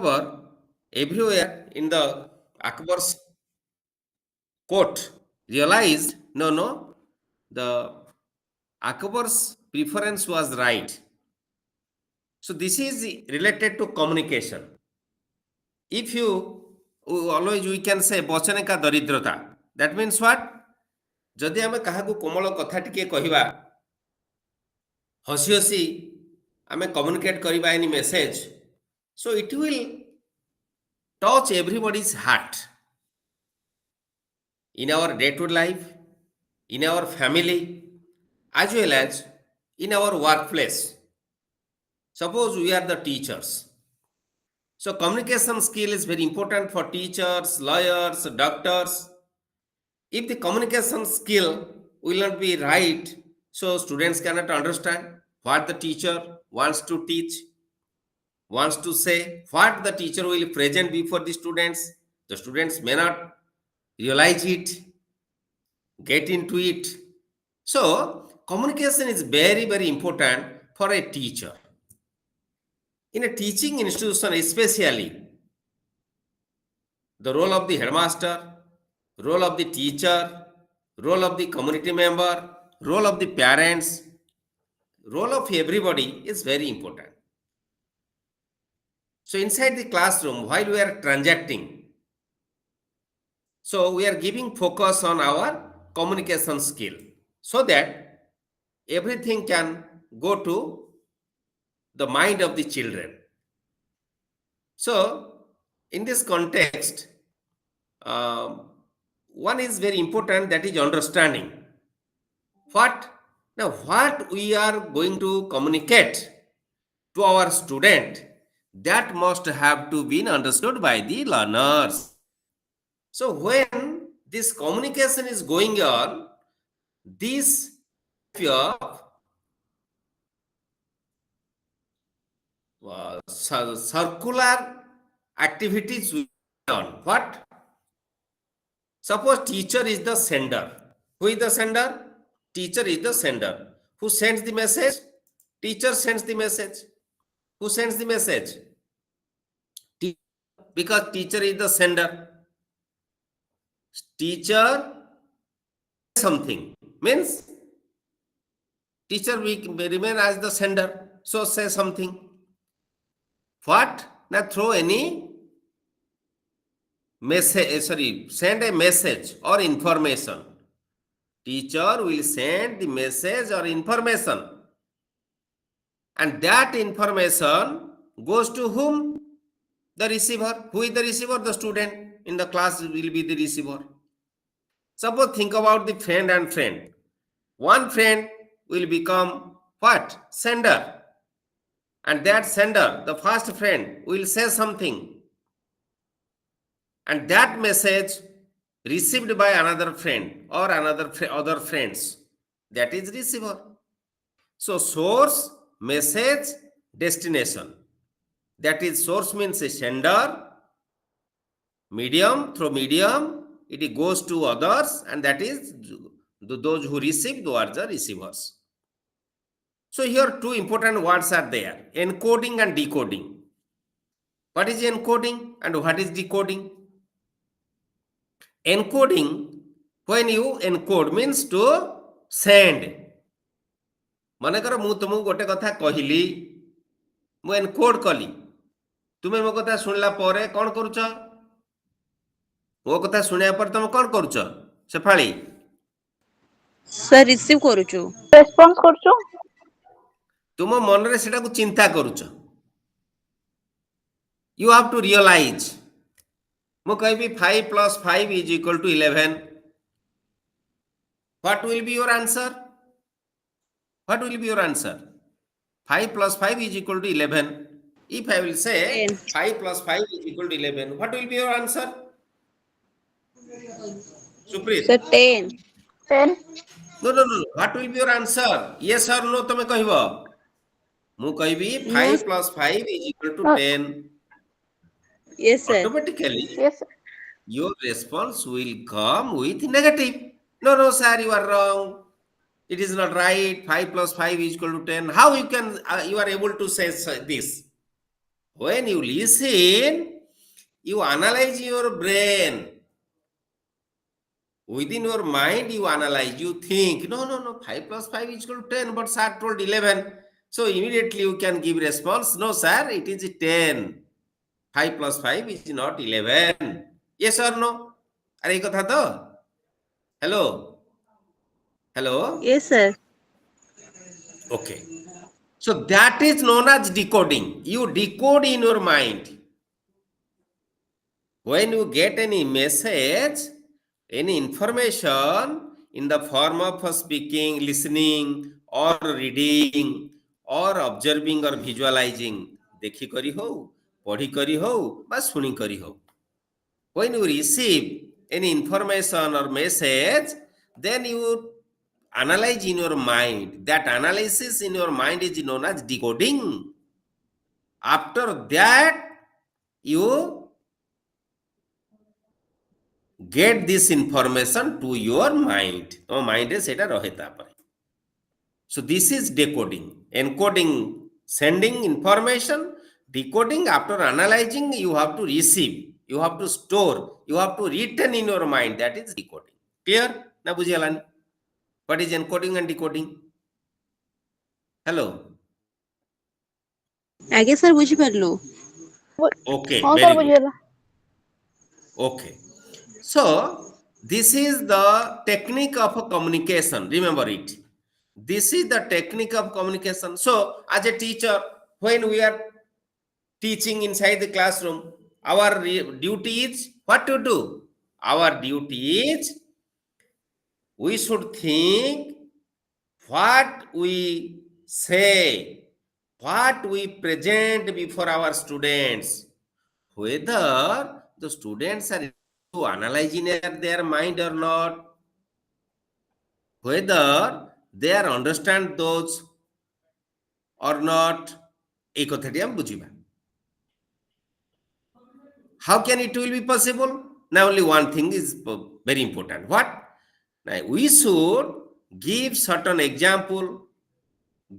However, everywhere in the Akbar's court realized no, the Akbar's preference was right. So this is related to communication. If you always we can say bachane ka daridrata, that means what? ଯଦି ଆମେ କାହାକୁ କୋମଳ କଥା ଟିକେ କହିବା, ହସି ହସି ଆମେ communicate କରିବା any message, so it will touch everybody's heart in our day-to-day life, in our family, as well as in our workplace. Suppose we are the teachers. So communication skill is very important for teachers, lawyers, doctors. If the communication skill will not be right, so students cannot understand what the teacher wants to teach, wants to say, what the teacher will present before the students. The students may not realize it, get into it. So communication is very, very important for a teacher. In a teaching institution especially, the role of the headmaster, role of the teacher, role of the community member, role of the parents, role of everybody is very important. So inside the classroom, while we are transacting, so we are giving focus on our communication skill so that everything can go to the mind of the children. So in this context, one is very important, that is understanding what we are going to communicate to our student, that must have to be understood by the learners. So when this communication is going on, this circular activities will be on. What? Suppose teacher is the sender. Who is the sender? Teacher is the sender. Who sends the message? Teacher sends the message. Who sends the message? Because teacher is the sender. Teacher something means teacher will remain as the sender. So say something. What? Now throw any message, send a message or information. Teacher will send the message or information. And that information goes to whom? The receiver. Who is the receiver? The student in the class will be the receiver. Suppose think about the friend and friend. One friend will become what? Sender. And that sender, the first friend, will say something. And that message received by another friend or other friends, that is receiver. So source, message, destination. That is, source means a sender, medium, through medium, it goes to others, and that is those who receive, those are the receivers. So here two important words are there, encoding and decoding. What is encoding and what is decoding? Encoding, when you encode, means to send. Manekar mu tumu gote katha kahili, mu encode kali. तुमे मो कथा सुनला परे कोन करूछ? मो कथा सुनिया पर तुम कोन करूछ? सेफाळी सर रिसीव करूछु, रेस्पॉन्स करूछु, तुम मन रे सेटा को चिंता करूछ. You have to realize. मो कहबी 5 plus 5 is equal to 11. What will be your answer? What will be your answer? 5 plus 5 is equal to 11. If I will say 10. 5 plus 5 is equal to 11, what will be your answer? Supreet? Sir 10. 10, No. What will be your answer? Yes or no? Tome kahibo. Mu kahibi 5 plus 5 is equal to 10. Yes sir. Automatically, yes, your response will come with negative. No, sir, you are wrong. It is not right. 5 plus 5 is equal to 10. How you can you are able to say this? When you listen, you analyze your brain. Within your mind, you analyze, you think, no, 5 plus 5 is equal to 10, but sir told 11. So immediately you can give response, no sir, it is 10. 5 plus 5 is not 11. Yes or no? Are you kotha to? Hello? Hello? Yes, sir. Okay. So that is known as decoding. You decode in your mind. When you get any message, any information in the form of speaking, listening, or reading, or observing or visualizing, देखी करी हो, पढ़ी करी हो, बा सुनी करी हो. When you receive any information or message, then you analyze in your mind. That analysis in your mind is known as decoding. After that, you get this information to your mind. Your mind is eta rahe tapare. So this is decoding. Encoding, sending information. Decoding, after analyzing, you have to receive. You have to store. You have to retain in your mind. That is decoding. Clear? Na bujhialani? What is encoding and decoding? Hello? ଆଜ୍ଞା sir ବୁଝିପାରିଲୁ। Okay, ହଁ very sir good. ବୁଝିଗଲା। Okay. So, this is the technique of communication. Remember it. This is the technique of communication. So, as a teacher, when we are teaching inside the classroom, our duty is what to do? Our duty is we should think what we say, what we present before our students, whether the students are to analyze in their mind or not, whether they are understand those or not, এই কথাটি আমি বুঝিবা. How can it will be possible? Now only one thing is very important. What? Now we should give certain example,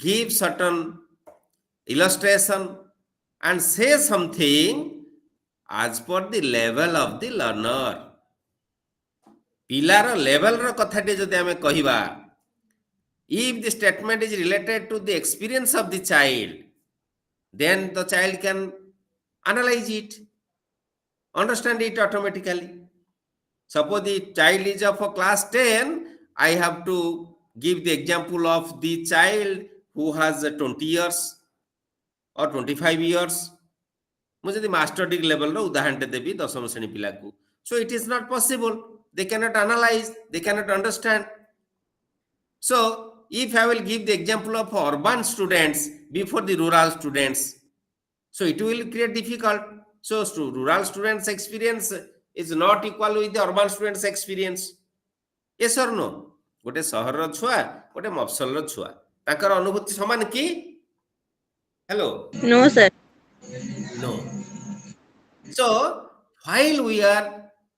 give certain illustration, and say something as per the level of the learner. ପିଲାର ଲେଭେଲର କଥାଟି ଯଦି ଆମେ କହିବା, if the statement is related to the experience of the child, then the child can analyze it, understand it automatically. Suppose the child is of a class 10, I have to give the example of the child who has 20 years or 25 years. ମୁଁ ଯଦି master degree ଲେଭେଲର ଉଦାହରଣଟେ ଦେବି 10ମ ଶ୍ରେଣୀ ପିଲାକୁ, so it is not possible. They cannot analyze, they cannot understand. So if I will give the example of urban students before the rural students, so it will create difficult. So rural students experience is not equal with the urban students experience. Yes or no? ଗୋଟେ ସହରର ଛୁଆ, ଗୋଟେ ମଫସଲର ଛୁଆ, ତାଙ୍କର ଅନୁଭୂତି ସମାନ କି? Hello? No, sir. No. So while we are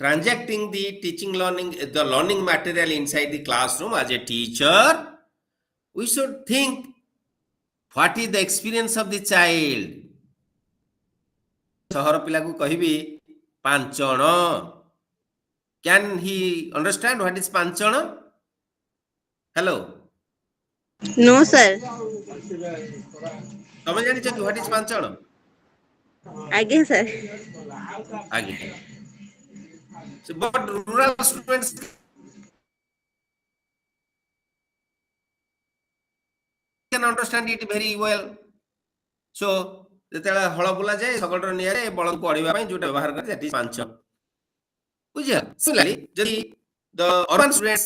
transacting the teaching learning, the learning material inside the classroom as a teacher, we should think what is the experience of the child. ସହର ପିଲାକୁ କହିବି ପାଞ୍ଚଣ, can he understand what is ପାଞ୍ଚଣ? Hello? No, sir. ତମେ ଜାଣିଛ କି what is ପାଞ୍ଚଣ? ଆଜ୍ଞା sir. ଆଜ୍ଞା. So, but rural students can understand it very well. So ଯେତେବେଳେ ହଳ ବୁଲା ଯାଏ ଶଗଡ଼ର ନିଆରେ ବଳକୁ ପଡ଼ିବା ପାଇଁ ଯୋଉଟା ବ୍ୟବହାର କରେ that is ପାଞ୍ଚଣ. ବୁଝିଲ? Similarly, ଯଦି the urban students,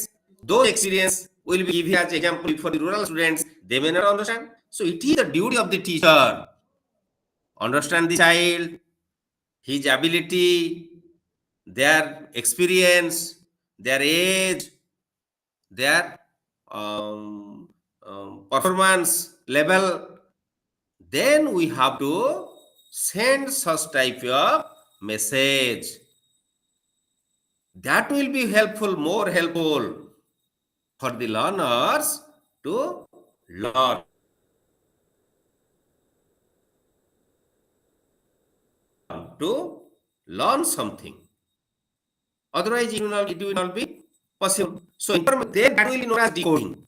those experience will be given as example for the rural students, they may not understand. So it is the duty of the teacher, understand the child, his ability, their experience, their age, their performance level. Then we have to send such type of message. That will be helpful, more helpful for the learners to learn. to learn something. Otherwise, it will not be possible. So, then that will be known as decoding.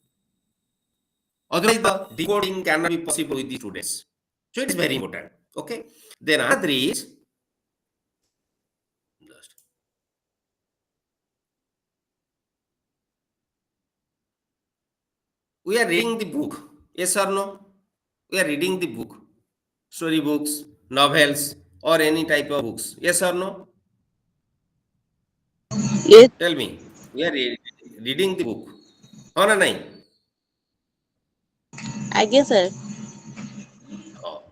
Otherwise, the decoding cannot be possible with the students. So, it is very important. Okay. Then another is we are reading the book. Yes or no? We are reading the book. Story books, novels, or any type of books. Yes or no? Yes. Tell me. We are reading the book. हो ना नहीं? आगे sir. Oh.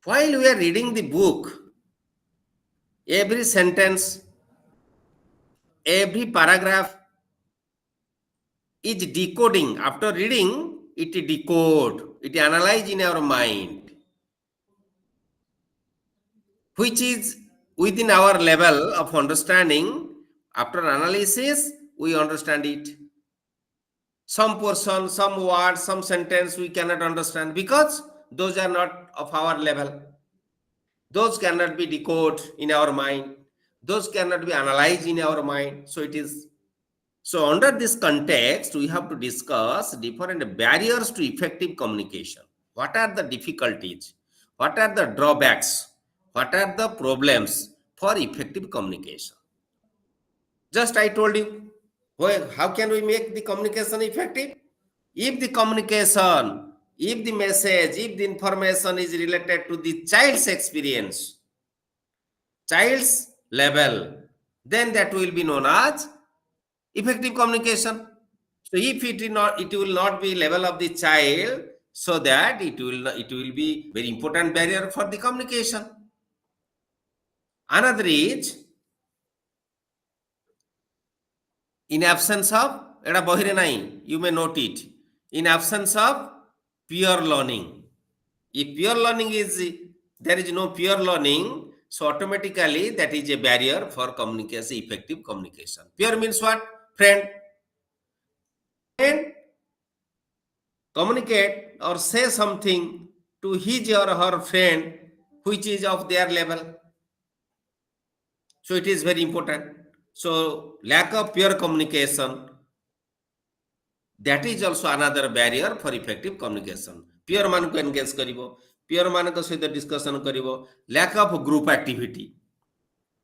While we are reading the book, every sentence, every paragraph is decoding. After reading, it decode, it analyze in our mind, which is within our level of understanding. After analysis, we understand it. Some portion, some word, some sentence we cannot understand because those are not of our level. Those cannot be decoded in our mind. Those cannot be analyzed in our mind. So it is. So under this context, we have to discuss different barriers to effective communication. What are the difficulties? What are the drawbacks? What are the problems for effective communication? Just I told you. Well, how can we make the communication effective? If the communication, if the message, if the information is related to the child's experience, child's level, then that will be known as effective communication. So if it will not be level of the child, so that it will be very important barrier for the communication. Another is in absence of এটা বহিরে নাই, you may note it, in absence of pure learning. If pure learning is there is no pure learning, so automatically that is a barrier for communication, effective communication. Pure means what? Friend communicate or say something to his or her friend which is of their level. So it is very important. So lack of pure communication, that is also another barrier for effective communication. Pure ମାନଙ୍କୁ engage କରିବ, pure ମାନଙ୍କ ସହିତ discussion କରିବ. Lack of group activity.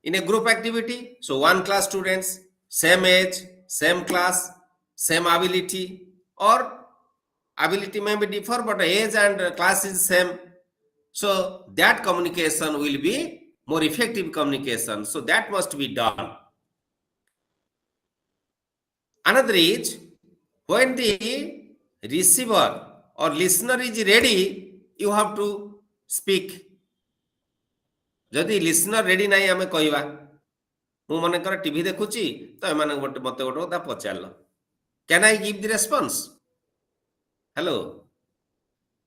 In a group activity, so one class students, same age, same class, same ability, or ability may be differ but age and class is same. So that communication will be more effective communication. So that must be done. Another is when the receiver or listener is ready, you have to speak. ଯଦି listener ready ନାହିଁ ଆମେ କହିବା, ମୁଁ ମନେକର TV ଦେଖୁଛି ତ ଏମାନେ ମତେ ଗୋଟେ କଥା ପଚାରିଲ, can I give the response? Hello,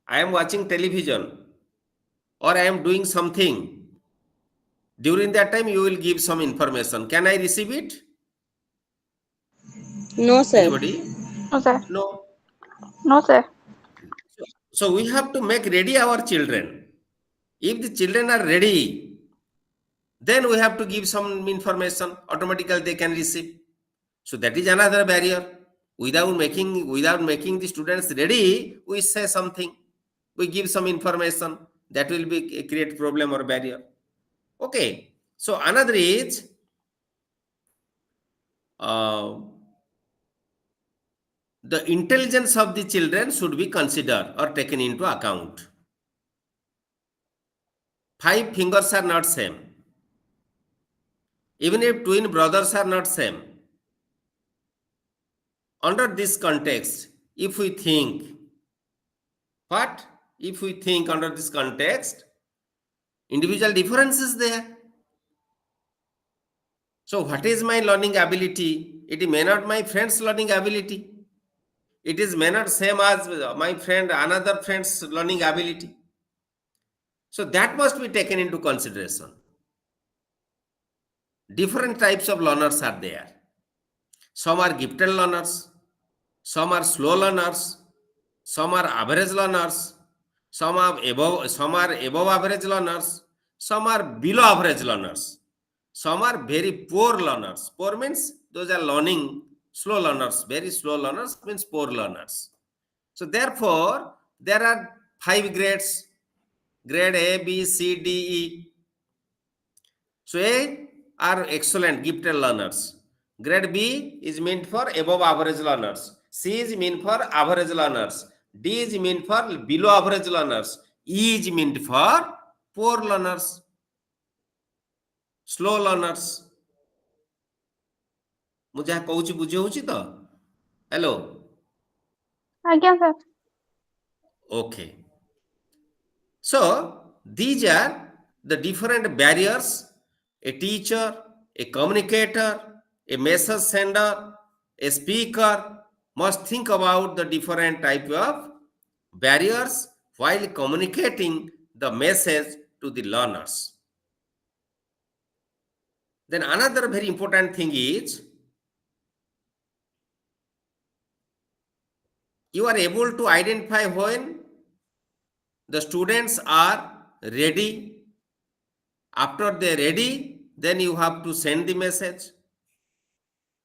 I am watching television or I am doing something. During that time you will give some information. Can I receive it? No, sir. Anybody? No, sir. No. No, sir. So we have to make ready our children. If the children are ready, then we have to give some information. Automatically they can receive. So that is another barrier. Without making the students ready, we say something, we give some information, that will be create problem or barrier. Okay. So another is the intelligence of the children should be considered or taken into account. 5 fingers are not same. Even if twin brothers are not same. Under this context, if we think under this context, individual difference is there. So what is my learning ability? It may not my friend's learning ability. It is may not same as my friend, another friend's learning ability. So that must be taken into consideration. Different types of learners are there. Some are gifted learners, some are slow learners, some are average learners, some are above average learners, some are below average learners, some are very poor learners. Poor means those are learning slow learners, very slow learners means poor learners. So therefore there are 5 grades: grade A, B, C, D, E. So A are excellent gifted learners, grade B is meant for above average learners, C is meant for average learners, D is meant for below average learners, E is meant for poor learners, slow learners. ମୁଁ ଯାହା କହୁଛି ବୁଝି ହଉଛି ତ? Hello? ଆଜ୍ଞା sir. Okay. So these are the different barriers a teacher, a communicator, a message sender, a speaker must think about the different type of barriers while communicating the message to the learners. Then another very important thing is you are able to identify when the students are ready. After they are ready, then you have to send the message.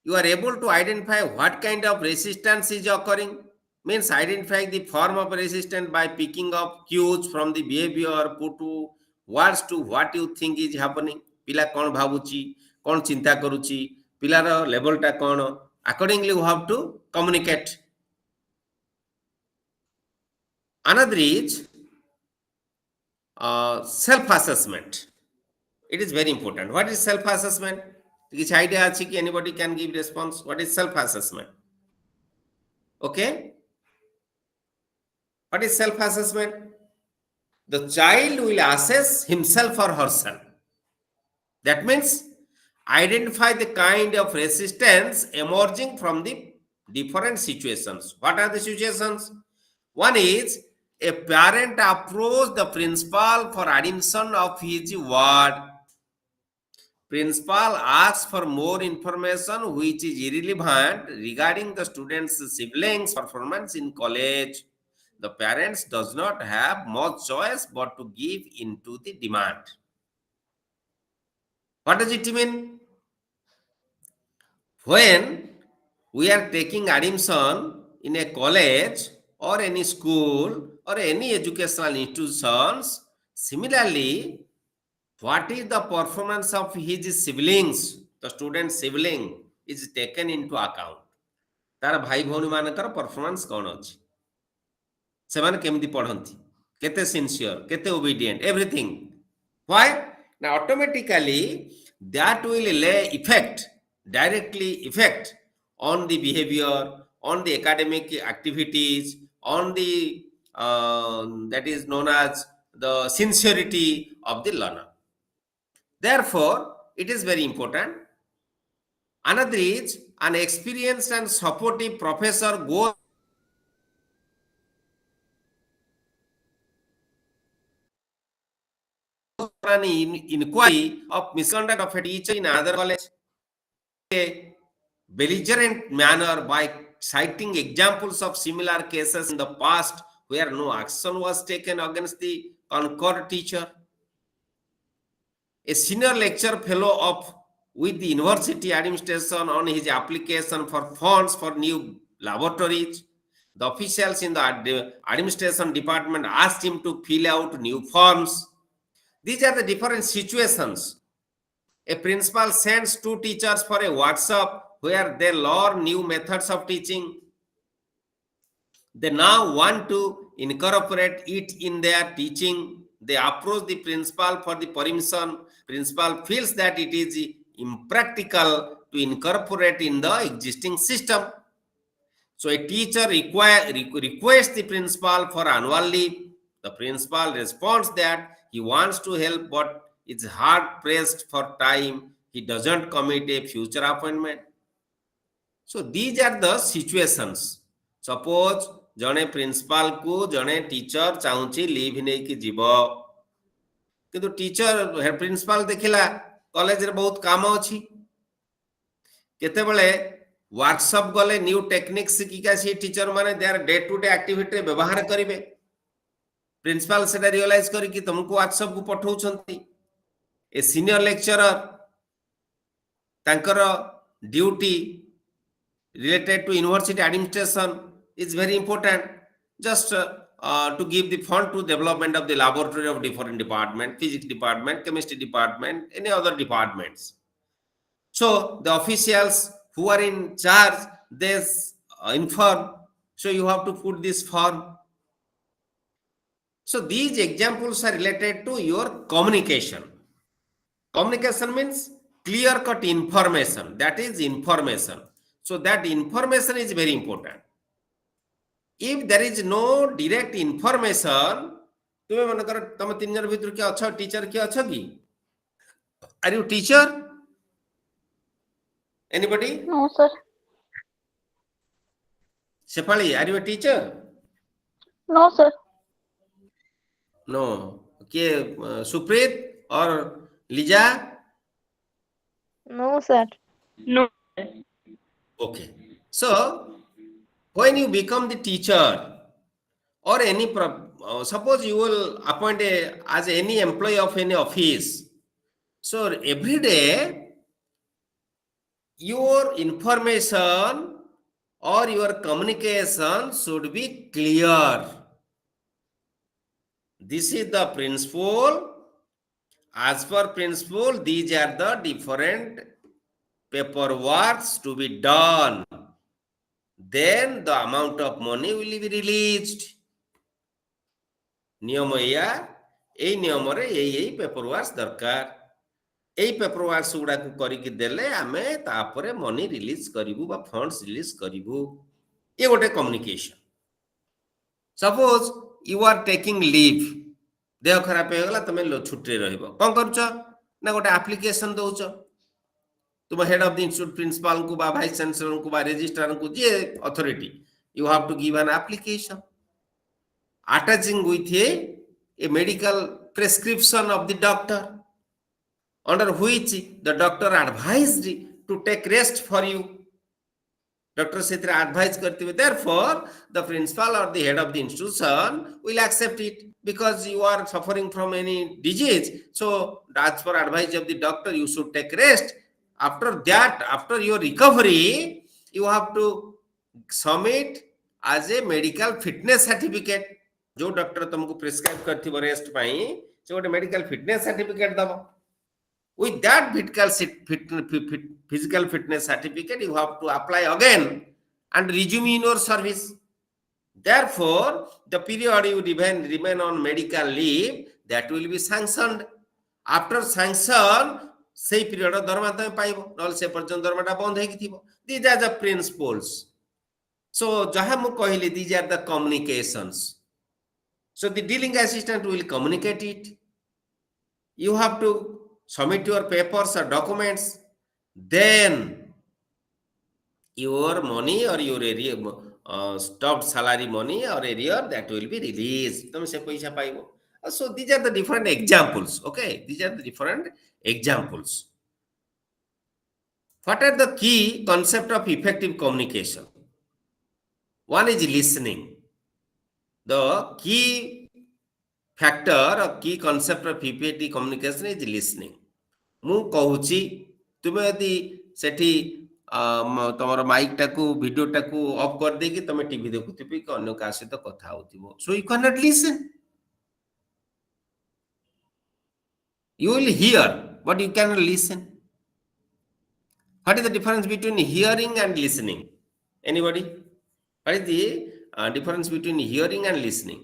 You are able to identify what kind of resistance is occurring, means identify the form of resistance by picking up cues from the behavior, put to words to what you think is happening. Pila kon bhabuchi, kon chinta karuchi, pilar level ta kon, accordingly you have to communicate. Another is self assessment. It is very important. What is self assessment? Which idea achi ki anybody can give response? What is self assessment? Okay, what is self assessment? The child will assess himself or herself. That means identify the kind of resistance emerging from the different situations. What are the situations? One is a parent approach the principal for admission of his ward. Principal asks for more information which is irrelevant regarding the student's siblings' performance in college. The parents does not have much choice but to give into the demand. What does it mean? When we are taking admission in a college or any school or any educational institutions, similarly, what is the performance of his siblings, the student's sibling is taken into account. तार भाई भौणी मानकर performance कौन अछि, सेमाने केमिति पढ़ंती, केते sincere, केते obedient, everything. Why? Now automatically that will lay effect, directly effect on the behavior, on the academic activities, on the that is known as the sincerity of the learner. Therefore, it is very important. Another is an experienced and supportive professor goes an inquiry of misconduct of a teacher in another college in a belligerent manner by citing examples of similar cases in the past where no action was taken against the concerned teacher. A senior lecture fellow of with the university administration on his application for funds for new laboratories. The officials in the administration department asked him to fill out new forms. These are the different situations. A principal sends 2 teachers for a workshop where they learn new methods of teaching. They now want to incorporate it in their teaching. They approach the principal for the permission. Principal feels that it is impractical to incorporate in the existing system. So a teacher requests the principal for annual leave. The principal responds that he wants to help but is hard pressed for time. He doesn't commit a future appointment. So these are the situations. Suppose जने principal को जने teacher चाहूची leave नहीं कि जीव, किंतु teacher principal देखिला college रे बहुत काम अछि, केते बेले वर्कशॉप गले न्यू टेक्निक सिकिका सी टीचर माने their day to day activity व्यवहार करिवे. प्रिंसिपल सेटा रियलाइज करी कि तुमको वर्कशॉप को पठाउछंती, a senior lecturer ତାଙ୍କର duty related to university administration is very important. Just to give the fund to development of the laboratory of different department, physics department, chemistry department, any other departments. So the officials who are in charge, they inform. So you have to put this form. So these examples are related to your communication. Communication means clear-cut information. That is information. So that information is very important. If there is no direct information, तुम मन कर तुम तीन जन भीतर किए अच्छा teacher किए अच्छा की? Are you teacher? Anybody? No, sir. Shefali, are you a teacher? No, sir. No. Okay, Supreet or Lija? No, sir. No. Okay. So, when you become the teacher or any, suppose you will appoint as any employee of any office. So, every day, your information or your communication should be clear. This is the principle. As per principle, these are the different paperworks to be done. Then the amount of money will be released. नियम या ए नियम रे ए पेपरवर्क्स दरकार ए पेपरवर्क्स गुडा को करी कि देले आमे तापरे मनी रिलीज करिवु बा फंड्स रिलीज करिवु ये गोटे communication suppose you are taking leave देह खराब हो गला तमे छुट्टी रहइबो कोन करछ ना गोटे एप्लीकेशन दोछ तुम head of the institute principal को बा वाइस चांसलर को बा रजिस्ट्रार को जे authority you have to give an application attaching with a medical prescription of the doctor under which the doctor advised to take rest for you. Doctor Sitra advise करते हुए therefore the principal or the head of the institution will accept it because you are suffering from any disease. So as per advice of the doctor you should take rest. After that, after your recovery, you have to submit as a medical fitness certificate. जो doctor तुमको prescribe करथि rest पई से गोटे medical fitness certificate दबो with that physical fitness certificate you have to apply again and resume in your service. Therefore the period you remain on medical leave that will be sanctioned. After sanction say period दरमा तमे पाइबो नल से पर्यंत दरमाटा बंद हेकि थिबो. These are the principles. So जहा मु कहली these are the communications. So the dealing assistant will communicate it. You have to submit your papers or documents. Then your money or your area, stopped salary money or area that will be released. So these are the different examples. Okay, these are the different examples. What are the key concept of effective communication? One is listening. The key factor or key concept of effective communication is listening. मु कहूची तुमे यदि सेठी तमरो mic टाकू video टाकू of कर दे कि तुमे TV देखुथिबी कि अन्य का सहित कथा होतिबो so you can not listen you will hear but you cannot listen. What is the difference between hearing and listening? Anybody? What is the difference between hearing and listening?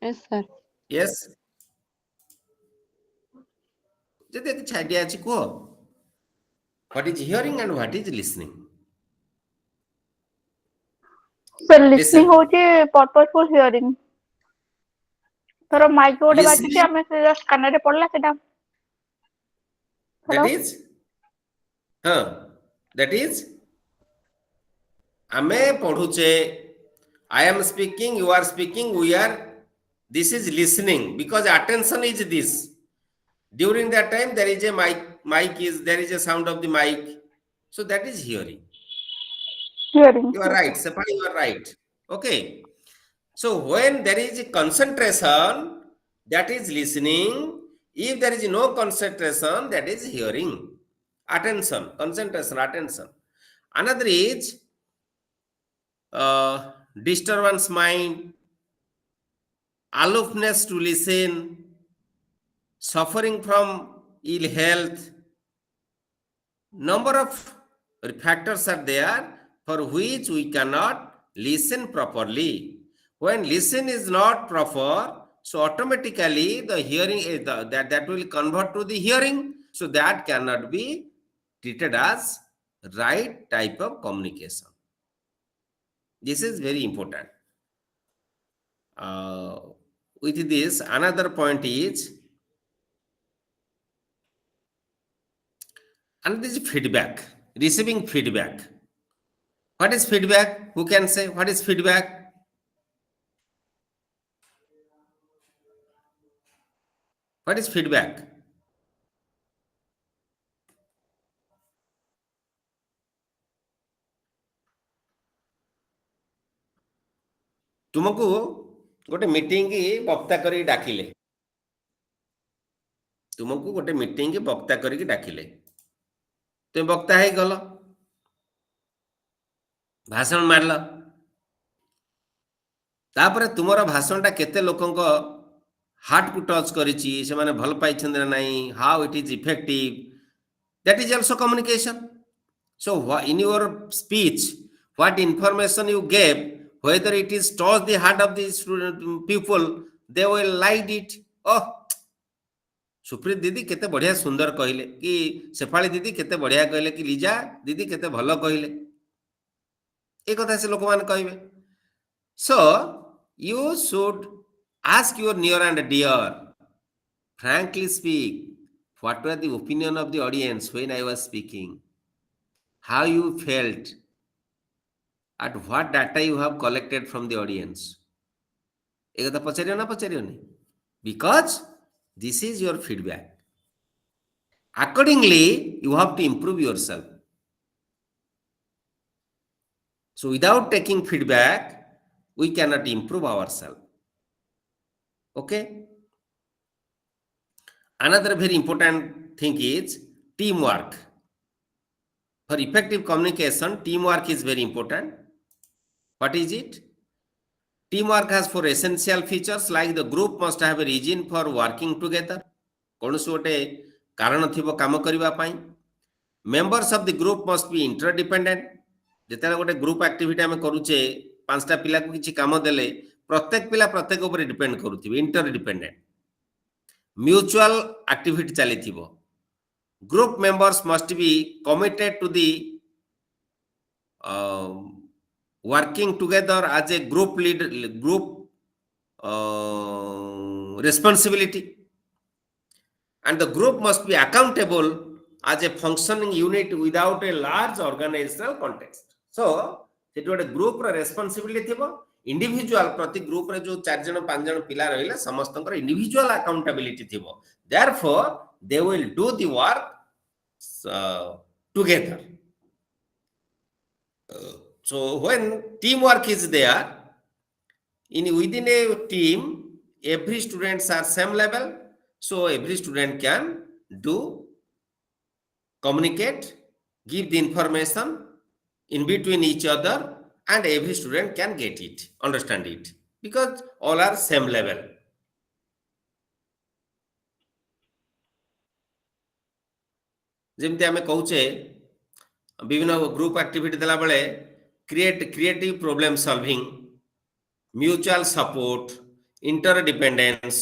Yes, sir. Yes. Jodi eki idea achi ko what is hearing and what is listening? Sir, listening होचे purposeful hearing. थोड़ा mic गोटे बाजी हमें से just कान रे पड़ला सेटा. That is that is ame पढुचे I am speaking, you are speaking, we are, this is listening because attention is this. During that time there is a mic is there is a sound of the mic, so that is hearing. You are right, Sapani, you are right. Okay, so when there is a concentration, that is listening. If there is no concentration, that is hearing. Attention, concentration, attention. Another is disturbance mind, aloofness to listen, suffering from ill health. Number of factors are there for which we cannot listen properly. When listen is not proper, so automatically the hearing that will convert to the hearing. So that cannot be treated as right type of communication. This is very important. With this, another point is, and this is feedback, receiving feedback. What is feedback? Who can say what is feedback? What is feedback? तुमको गोटे meeting की वक्ता करी डाकिले, तुमको गोटे meeting की वक्ता करी डाकिले, तुम वक्ता है गल भाषण मारल, तापर तुमर भाषणटा केते लोकंक हार्ट को टच करिछि, से माने भल पाइछन ना नहीं, how it is effective, that is also communication. So in your speech, what information you gave, whether it is touch the heart of the people, they will like it. Oh, Supreet दीदी केते बढ़िया सुंदर कहले, कि शेफाली दीदी केते बढ़िया कहले, कि लीजा दीदी केते भल कहले, एक कथा से लोक मान कहबे. So you should ask your near and dear, frankly speak, what were the opinion of the audience when I was speaking, how you felt, at what data you have collected from the audience. एक कथा पचारियो ना पचारियो नहीं, because this is your feedback. Accordingly, you have to improve yourself. So without taking feedback, we cannot improve ourselves. Okay? Another very important thing is teamwork. For effective communication, teamwork is very important. What is it? Teamwork has 4 essential features, like the group must have a reason for working together. कौन से गोटे कारण थिबो काम करिबा पई. Members of the group must be interdependent. जेतेला गोटे group activity हम करूचे, पांचटा पिला को किछि काम देले, प्रत्येक पिला प्रत्येक ऊपर डिपेंड करूथिबे, इंटरडिपेंडेंट. म्यूचुअल एक्टिविटी चली थिबो. Group members must be committed to the working together as a group leader, group responsibility, and the group must be accountable as a functioning unit without a large organizational context. So सेठी गोटे group रो responsibility थिबो, individual प्रति group रे जो 4 जण 5 जण पिला रहिला समस्तंकर individual accountability थिबो. Therefore they will do the work together. So when teamwork is there, within a team, every students are same level, so every student can do, communicate, give the information in between each other, and every student can get it, understand it, because all are same level. जेमती आमे कहूचे विभिन्न group activity देला बेले creative problem solving, mutual support, interdependence,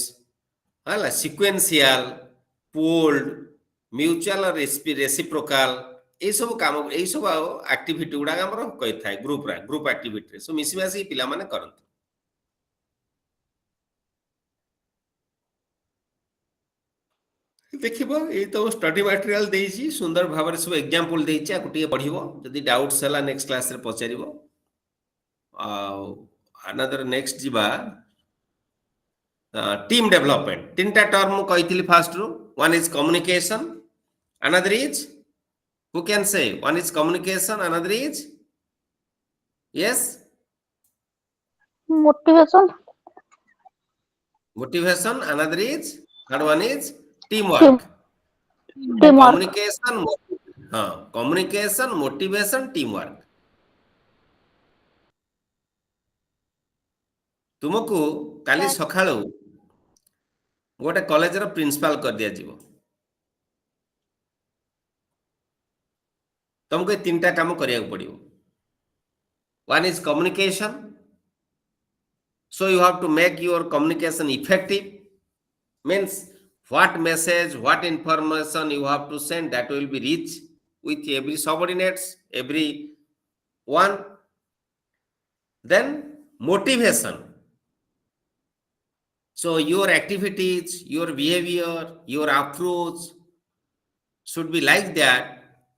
हला sequential, pooled, mutual reciprocal, ए सब काम, ए सब activity गुडा हमर कहि थाए ग्रुप एक्टिविटी. सो मिसी मासी पिला माने करन. देखिबो ए तो स्टडी मटेरियल देइछि, सुंदर भाबरे सब एग्जांपल देइछि, आ कुटिए पढिबो, जदि डाउट्स हला नेक्स्ट क्लास रे पचारिबो. अनदर नेक्स्ट जिबा टीम डेवलपमेंट. तीनटा टर्म कहिथिली फास्ट रो. One is communication, another is, who can say, one is communication, another is, yes, motivation, motivation, another is, third one is Team, Teamwork. teamwork. Communication, motivation, teamwork. ତୁମକୁ କାଲି Sir. ସକାଳୁ ଗୋଟେ କଲେଜର principal କରିଦିଆଯିବ। ତୁମକୁ ଏ ତିନିଟା କାମ କରିବାକୁ ପଡ଼ିବ। One is communication. So you have to make your communication effective. Means what message, what information you have to send, that will be reach with every subordinates, every one. Then motivation. So your activities, your behavior, your approach should be like that,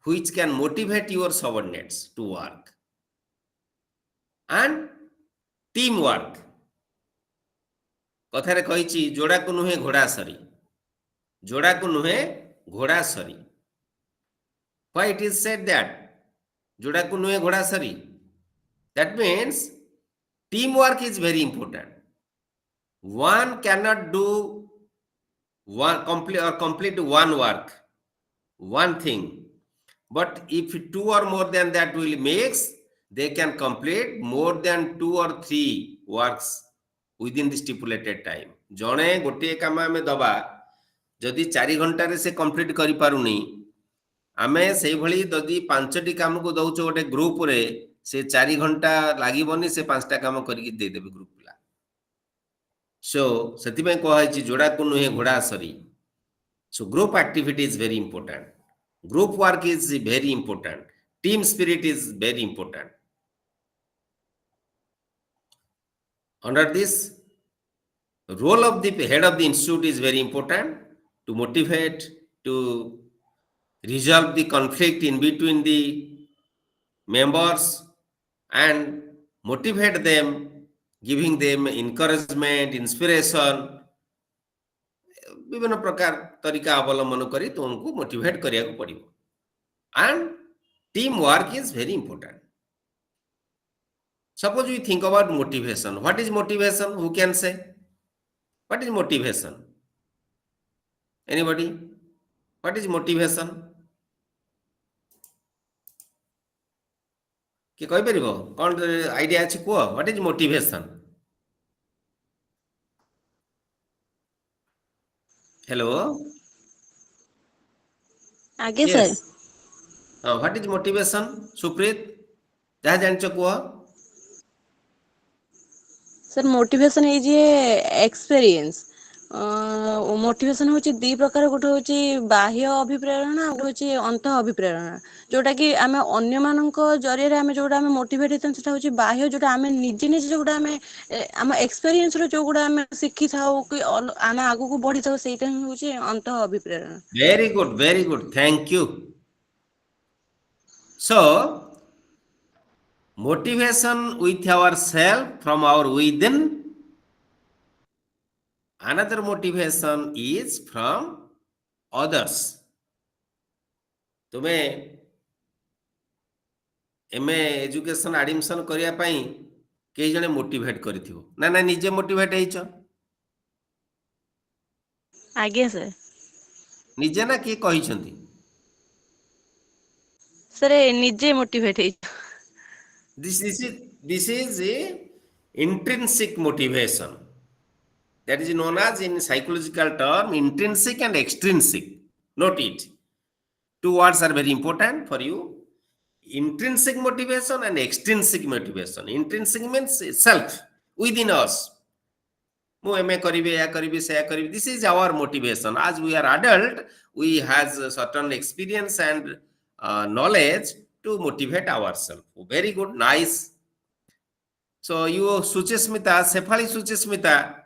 which can motivate your subordinates to work. And teamwork. କଥାରେ କହିଛି ଯୋଡ଼ାକୁ ନୁହେଁ ଘୋଡ଼ା ସରି। ଯୋଡ଼ାକୁ ନୁହେଁ ଘୋଡ଼ା ସରି। Why it is said that? ଯୋଡ଼ାକୁ ନୁହେଁ ଘୋଡ଼ା ସରି? That means teamwork is very important. One cannot do one complete one work, one thing. But if two or more than that will mix, they can complete more than 2 or 3 works within the stipulated time. ଜଣେ ଗୋଟିଏ କାମ ଆମେ ଦବା ଯଦି 4 ଘଣ୍ଟାରେ ସେ complete କରିପାରୁନି, ଆମେ ସେଇଭଳି ଯଦି 5ଟି କାମକୁ ଦଉଛୁ ଗୋଟେ ଗ୍ରୁପରେ, ସେ 4 ଘଣ୍ଟା ଲାଗିବନି, ସେ 5ଟା କାମ କରିକି ଦେଇଦେବେ ଗ୍ରୁପ ପିଲା। So ସେଥିପାଇଁ କୁହାଯାଇଛି ଯୋଡ଼ାକୁ ନୁହେଁ ଘୋଡ଼ା ସରି। So group activity is very important. Group work is very important. Team spirit is very important. Under this, role of the head of the institute is very important to motivate, to resolve the conflict in between the members and motivate them, giving them encouragement, inspiration. ବିଭିନ୍ନ ପ୍ରକାର ତରିକା ଅବଲମ୍ବନ କରି ତୁମକୁ motivate କରିବାକୁ ପଡ଼ିବ। And teamwork is very important. Suppose we think about motivation. What is motivation? Who can say? What is motivation? Anybody? What is motivation? କିଏ କହିପାରିବ? କ'ଣ ଆଇଡିଆ ଅଛି କୁହ? What is motivation? Hello? ଆଜ୍ଞା Yes. Sir. What is motivation? Supreet, ଯାହା ଜାଣିଛ କୁହ। Sir motivation ହେଇଛି ଏକ୍ସପେରିଏନ୍ସ। ମୋଟିଭେସନ ହଉଛି ଦି ପ୍ରକାର, ଗୋଟେ ହଉଛି ବାହ୍ୟ ଅଭିପ୍ରେରଣା, ଆଉ ଗୋଟେ ହଉଛି ଅନ୍ତଃ ଅଭିପ୍ରେରଣା। ଯୋଉଟା କି ଆମେ ଅନ୍ୟମାନଙ୍କ ଜରିଆରେ ଆମେ ଯୋଉଟା ଆମେ ମୋଟିଭେଟ ହେଇଥାଉ ସେଟା ହଉଛି ବାହ୍ୟ, ଯୋଉଟା ଆମେ ନିଜେ ନିଜେ ଯୋଉଟା ଆମେ ଆମ ଏକ୍ସପେରିଏନ୍ସରୁ ଯୋଉଗୁଡ଼ା ଆମେ ଶିଖିଥାଉ କି ଆମେ ଆଗକୁ ବଢିଥାଉ, ସେଇଟା ହିଁ ହଉଛି ଅନ୍ତଃ ଅଭିପ୍ରେରଣା। Very good, very good. Thank you. So, motivation with ourself from our within. Another motivation is from others. ତୁମେ MA ଏଜୁକେସନ ଆଡମିସନ କରିବା ପାଇଁ କେହି ଜଣେ ମୋଟିଭେଟ କରିଥିବ ନା ନା ନିଜେ ମୋଟିଭେଟ ହେଇଛ? ଆଜ୍ଞା ସାର୍। ନିଜେ ନା କିଏ କହିଛନ୍ତି? ସାର୍ ନିଜେ ମୋଟିଭେଟ ହେଇଛୁ। This is a intrinsic motivation. That is known as, in psychological term, intrinsic and extrinsic. Note it. Two words are very important for you. Intrinsic motivation and extrinsic motivation. Intrinsic means self, within us. ମୁଁ MA କରିବି, ଏହା କରିବି, ସେୟା କରିବି. This is our motivation. As we are adult, we has a certain experience and knowledge to motivate ourselves. Very good, nice. So you, Suchesmita, Sefali Suchesmita,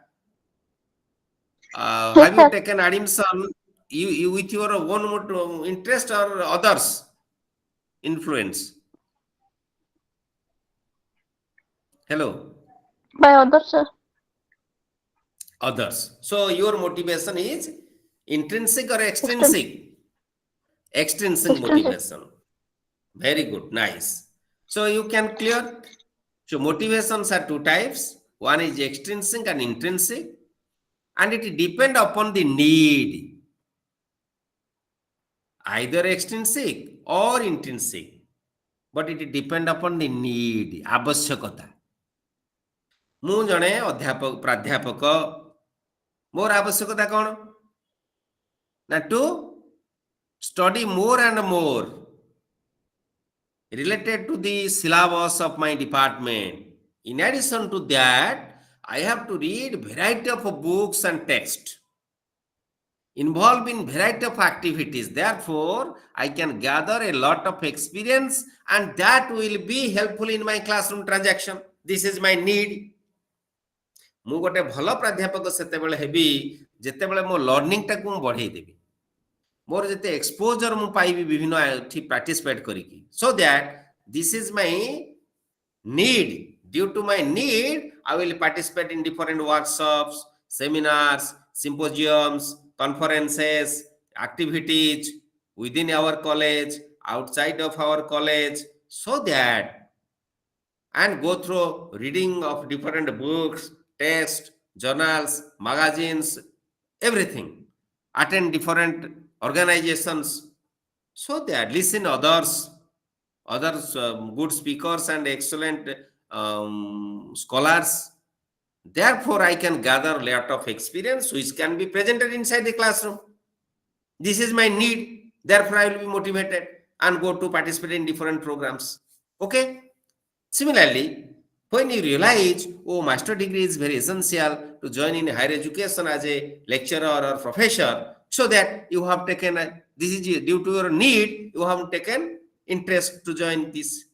Yes, have you sir. taken admission you with your own interest or others influence? Hello? By others, sir. Others. So your motivation is intrinsic or extrinsic? Extrinsic Extrinsic. motivation. Very good, nice. So you can clear. So motivations are two types. One is extrinsic and intrinsic, and it depend upon the need. either extrinsic or intrinsic, but it depend upon the need, आवश्यकता. ମୁଁ ଜଣେ ପ୍ରାଧ୍ୟାପକ, ମୋର ଆବଶ୍ୟକତା କ'ଣ ନା to study more and more related to the syllabus of my department. In addition to that, I have to read variety of books and text involved in variety of activities. Therefore, I can gather a lot of experience and that will be helpful in my classroom transaction. This is my need. ମୁଁ ଗୋଟେ ଭଲ ପ୍ରାଧ୍ୟାପକ ସେତେବେଳେ ହେବି ଯେତେବେଳେ ମୋ learning ଟାକୁ ମୁଁ ବଢେଇ ଦେବି, ମୋର ଯେତେ ଏକ୍ସପୋଜର ମୁଁ ପାଇବି ବିଭିନ୍ନ ଏଠି ପାର୍ଟିସିପେଟ୍ କରିକି, so that this is my need. Due to my need, I will participate in different workshops, seminars, symposiums, conferences, activities within our college, outside of our college, so that, and go through reading of different books, texts, journals, magazines, everything, attend different organizations, so that listen others good speakers and excellent scholars. Therefore, I can gather a lot of experience which can be presented inside the classroom. This is my need. Therefore, I will be motivated and go to participate in different programs. Okay. Similarly, when you realize, oh, master degree is very essential to join in higher education as a lecturer or professor, so that you have taken, this is due to your need, you have taken interest to join this.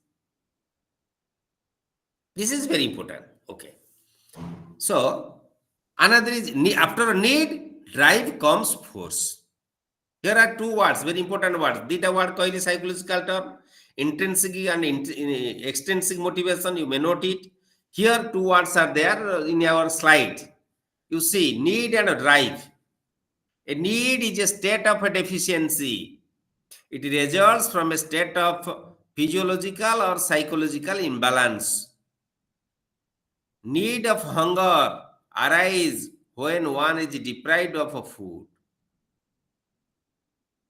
This is very important. Okay. So, another is, after need, drive comes force. Here are two words, very important words. Dita word कहली psychological term, intrinsic and extrinsic motivation, you may note it. Here two words are there in our slide. You see, need and drive. A need is a state of a deficiency. It results from a state of physiological or psychological imbalance. Need of hunger arises when one is deprived of a food.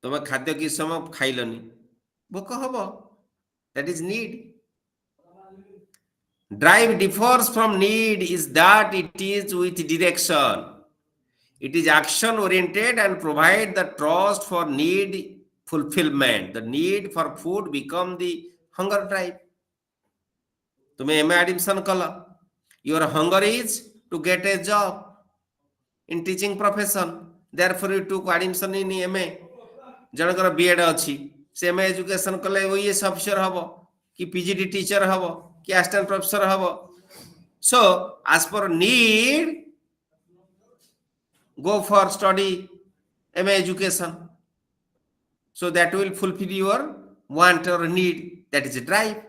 तुम खाद्य कि समय खाइलनी भोक हबो, that is need. Drive differs from need is that it is with direction. It is action oriented and provide the trust for need fulfillment. The need for food become the hunger drive. तुम्हें MA admission कला, your hunger is to get a job in teaching profession. Therefore, you took admission in MA. जनकर BEd अच्छी से MA education कले OS officer हबो कि PGD teacher हबो कि असिस्टेंट प्रोफेसर हबो. So as per need go for study MA education, so that will fulfill your want or need, that is a drive.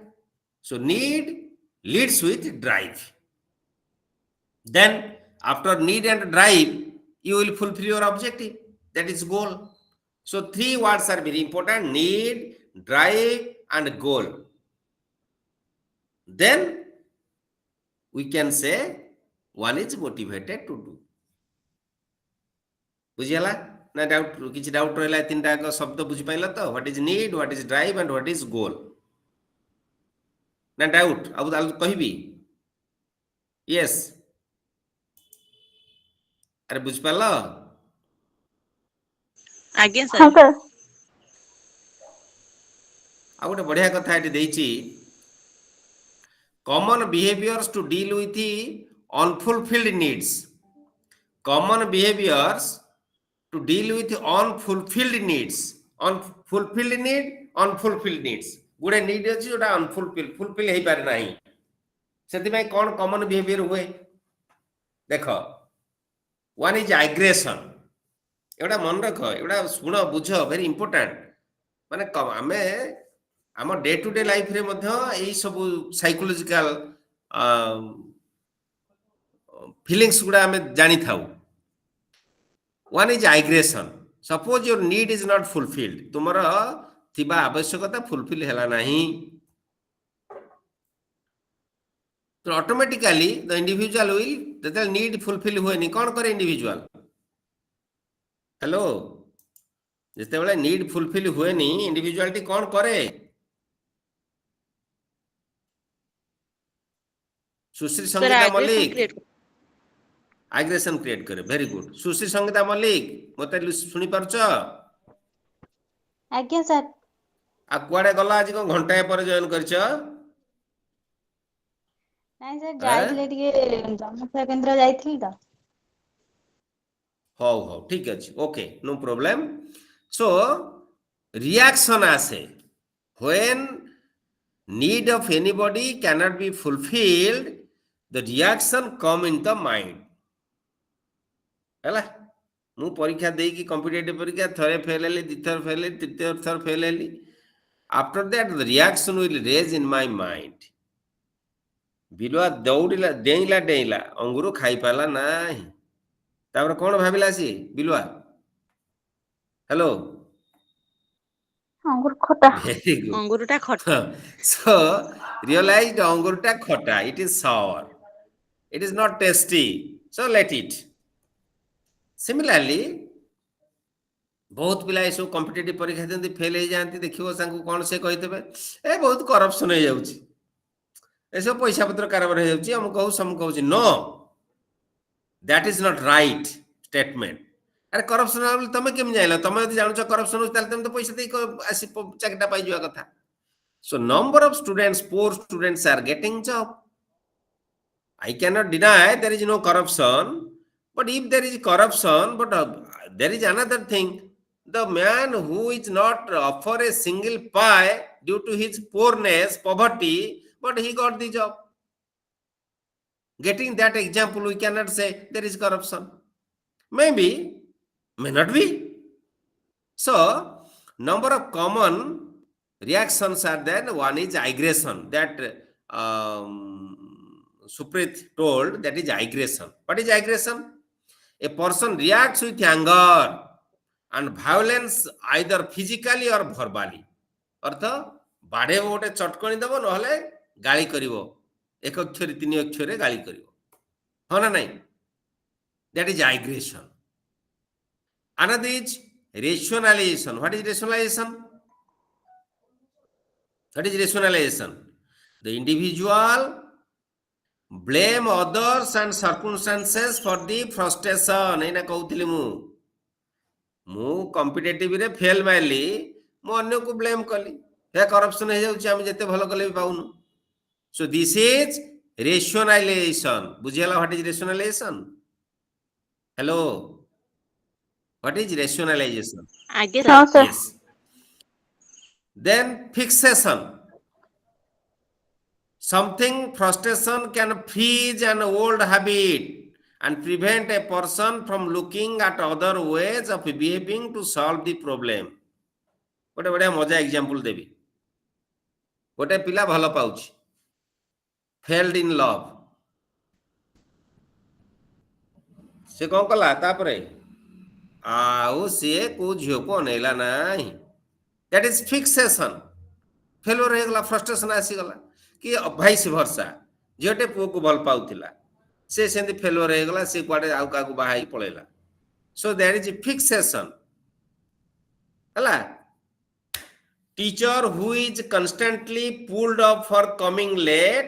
So need leads with drive. Then after need and drive, you will fulfill your objective, that is goal. So three words are very important: need, drive and goal. Then we can say one is motivated to do. बुझिला ना? Doubt किछि doubt रहला तीनटा का शब्द बुझि पाइला तो? What is need, what is drive and what is goal? No doubt अब कहबी? यस, अरे बुझ पाला? आगे हाँ सर सर। आ गोटे बढ़िया कथा एटी देइछि, common behaviours to deal with unfulfilled needs. Common behaviours to deal with unfulfilled needs. Unfulfilled need, unfulfilled needs. गुडे नीड अछि जोटा अनफुलफिल फुलफिल हे पारे नाही. सेति में कोन कॉमन बिहेवियर हुए देखो. One is aggression. एटा मन रख, एटा सुनो बुझ, वेरी इंपोर्टेंट. माने आमे आम डे टू डे लाइफ रे मध्य एई सब साइकोलॉजिकल फीलिंग्स गुडा आमे जानि थाउ. One is aggression. Suppose your need is not fulfilled. तुम्हारा थिबा आवश्यकता फुलफिल हैला नहीं, तो automatically the individual will that need fulfil हुए नहीं. कौन करे इंडिविजुअल? हेलो, ଯେତେବେଳେ need fulfill ହୁଏନି individuality କଣ करे? Sushri sir Sangeeta aggression Mallick create aggression create करे वेरी गुड सुश्री संगीता मल्लिक मते सुनी पारछ आज्ञा सर आ कुआडे गला आज कोन घंटाए पर जॉइन करछ नाଇଁ सर ए ଯାଇଥିଲେ ଟିକେ ଜନସେବା କେନ୍ଦ୍ର ଯାଇଥିଲି ତ हो हो ठीक अछि okay no problem so reaction आसे when need of anybody cannot be fulfilled the reaction come in the mind हैला मु परीक्षा देई की कॉम्पिटिटिव परीक्षा थरे फेल हेली द्वितीय फेल हेली तृतीय थर फेल हेली after that the reaction will raise in my mind बिलुआ दौड़िला डेइला डेइला अंगुरु खाई पाला नाही तापर कोन भाबिला सी बिलुआ हेलो अंगूर खटा वेरी गुड अंगूरटा खट्टा so realized angurta khota it is sour it is not tasty so let it similarly बहुत पिला ए सब कॉम्पिटिटिव परीक्षा देंती फेल हो जाती देखियो सांको कोन से कहितबे ए बहुत करप्शन हो जाउची ए सब पैसा पत्र कारबार हो जाउची हम कहू सम कहूची no that is not right statement अरे करप्शन तमे केम जाइला तमे यदि जानुछ करप्शन हो ताले तमे तो पैसा दे आसी चाकटा पाइ जुआ कथा so number of students poor students are getting job I cannot deny there is no corruption but if there is corruption but there is another thing the man who is not offer a single pie due to his poorness poverty but he got the job getting that example we cannot say there is corruption maybe may not be so number of common reactions are there one is aggression that Suprit told that is aggression what is aggression a person reacts with anger and violence either physically or verbally अर्थ बाढ़े गोटे चटकणी दब नहले गाली करिवो एक अक्षर तीन अक्षर गाली करिवो हाँ ना नहीं that is aggression another is rationalization what is rationalization that is rationalization the individual blame others and circumstances for the frustration एना कहउथिली मु कॉम्पिटिटिव रे फेल मारली मु अन्य को ब्लेम कली हे करप्शन हे जाउची हम जते भलो कले पाउनु सो दिस इज रेशनलाइजेशन बुझियला what is rationalisation hello what is rationalisation आगे हाँ sir sir yes then fixation something frustration can freeze an old habit and prevent a person from looking at other ways of behaving to solve the problem गोटे बढ़िया मजा example देवी गोटे पिला भल पाउछि failed in love से कौन कला तापरे आउ से को झियो को नेला नाही दैट इज फिक्सेशन फेलोर हे गला फ्रस्ट्रेशन आसी गला कि भाईस भरसा झियोटे पुओ को भल पाउथिला से सेंदी फेलोर हे गला से क्वाडे आउ का को बाहाई पळेला सो देयर इज फिक्सेशन हला teacher who is constantly pulled up for coming late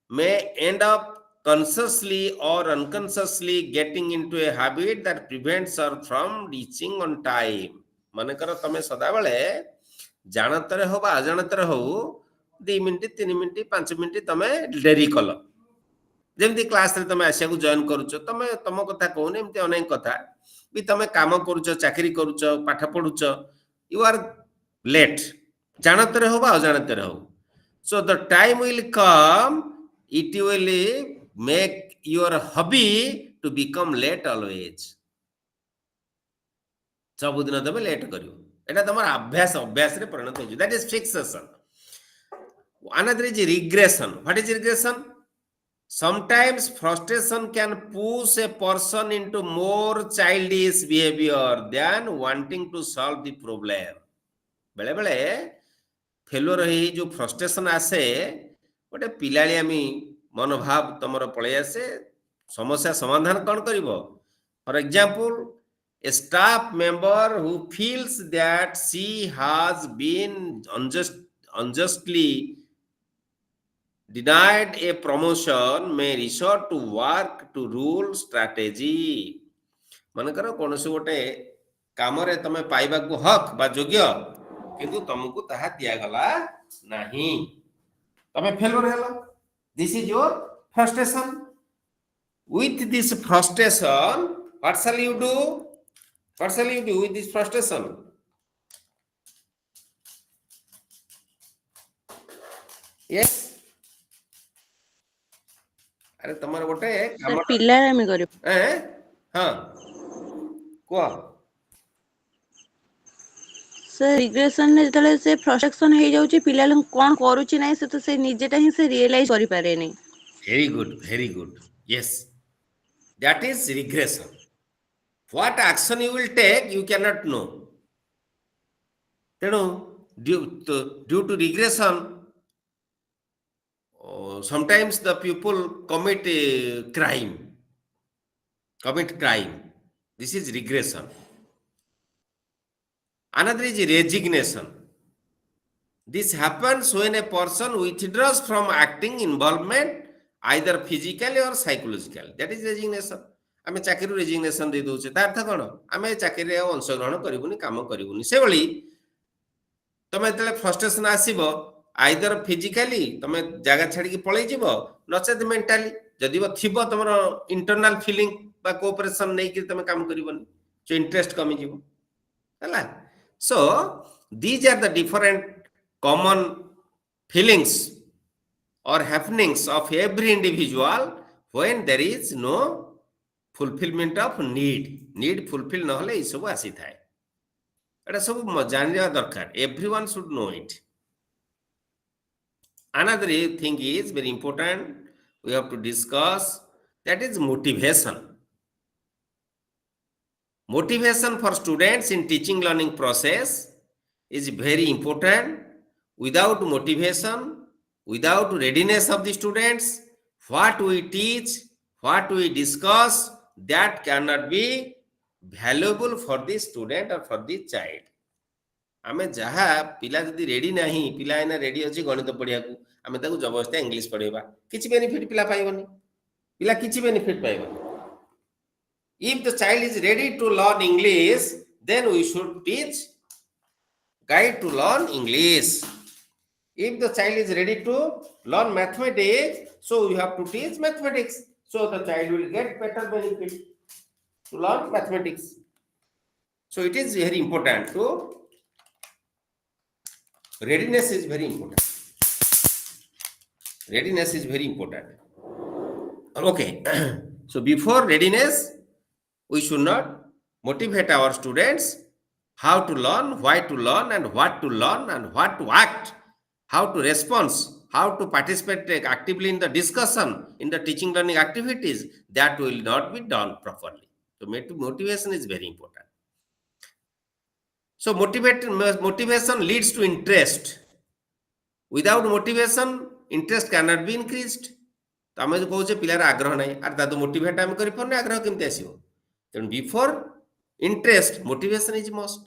may end up consciously or unconsciously getting into a habit that prevents her from reaching on time माने कर तमे सदा बेले जानतरे हो बा अजानतरे हो 2 मिनिट 3 मिनिट 5 मिनिट तमे डेरी कल जेमती क्लास रे तमे आसिया को जॉइन करूचो तमे तम कथा कहूने एमती अनेक कथा भी तमे काम करूचो चाकरी करूचो पाठ पढुचो यू आर लेट जानतरे हो बा अजानतरे हो so the time will come it will make your hobby to become late always सब दिन तमे लेट करियो एटा तमर अभ्यास रे परिणत हो that is fixation another is regression what is regression sometimes frustration can push a person into more childish behavior than wanting to solve the problem बेले बेले फेलोर हे जो फ्रस्ट्रेशन आसे गोटे पिलालियामी मनोभाव तमर पळे आसे समस्या समाधान कौन करिवो for example A staff member who feels that she has been unjustly denied a promotion may resort to work to rule strategy. मनकर कौनसी गोटे कामरे तमे पाइबाकू हक बा योग्य किंतु तुमको ताहा दिया गला नहीं तमे failure hello. This is your frustration. With this frustration, what shall you do? What shall you do with this frustration? Yes. अरे तमर गोटे सर पिलारामी करियो ए हां को सर रिग्रेशन ने जतले से फ्रस्ट्रेशन हे जाउची पिला लन कोन करूची नै से तो से निजेटा ही से रियलाइज करि पारे नै. very good. Yes, that is regression. What action you will take you cannot know. तेणु due to regression sometimes the people commit crime. This is regression. Another is resignation. This happens when a person withdraws from acting involvement either physically or psychological. That is resignation. आमे चाकरी resignation दे दोचे ता अर्थ कोन आमे चाकरी रे अंशग्रहण करिवुनी काम करिवुनी से भली तमे तले फ्रस्ट्रेशन आसीबो आइदर फिजिकली तमे जागा छाडी की पळै जिवो नचेत मेंटली जदि वो थिबो तमरो इंटरनल फीलिंग बा कोऑपरेशन नै कि तमे काम करिवोनी जो इंटरेस्ट कमी जिवो हला. So these are the different common feelings or happenings of every individual when there is no fulfillment of need fulfill न होले ई सब आसी थाए. एटा सब जानिया दरकार. Everyone should know it. Another thing is very important we have to discuss, that is motivation. Motivation for students in teaching learning process is very important. Without motivation, without readiness of the students, what we teach, what we discuss, that cannot be valuable for the student or for the child. आमे जहा पिला जदि ready नाही पिला एना ready अछि गणित पढिया को आमे ताको जबरदस्ती इंग्लिश पढेबा किछि बेनिफिट पिला पाइबनी पिला किछि benefit पाइबनी. If the child is ready to learn English, then we should teach guide to learn English. If the child is ready to learn mathematics, so we have to teach mathematics, so the child will get better benefit to learn mathematics. So it is very important to readiness is very important. Readiness is very important. Okay. So before readiness, we should not motivate our students how to learn, why to learn, and what to learn, and what to act, how to respond, how to participate actively in the discussion, in the teaching learning activities. That will not be done properly. So motivation is very important. So motivation leads to interest. Without motivation, interest cannot be increased. तो आमे जो कहूचे पिलार आग्रह नाही are दादो motivate आमे करि परने आग्रह केमते आसीबो. तेन before interest, motivation is must.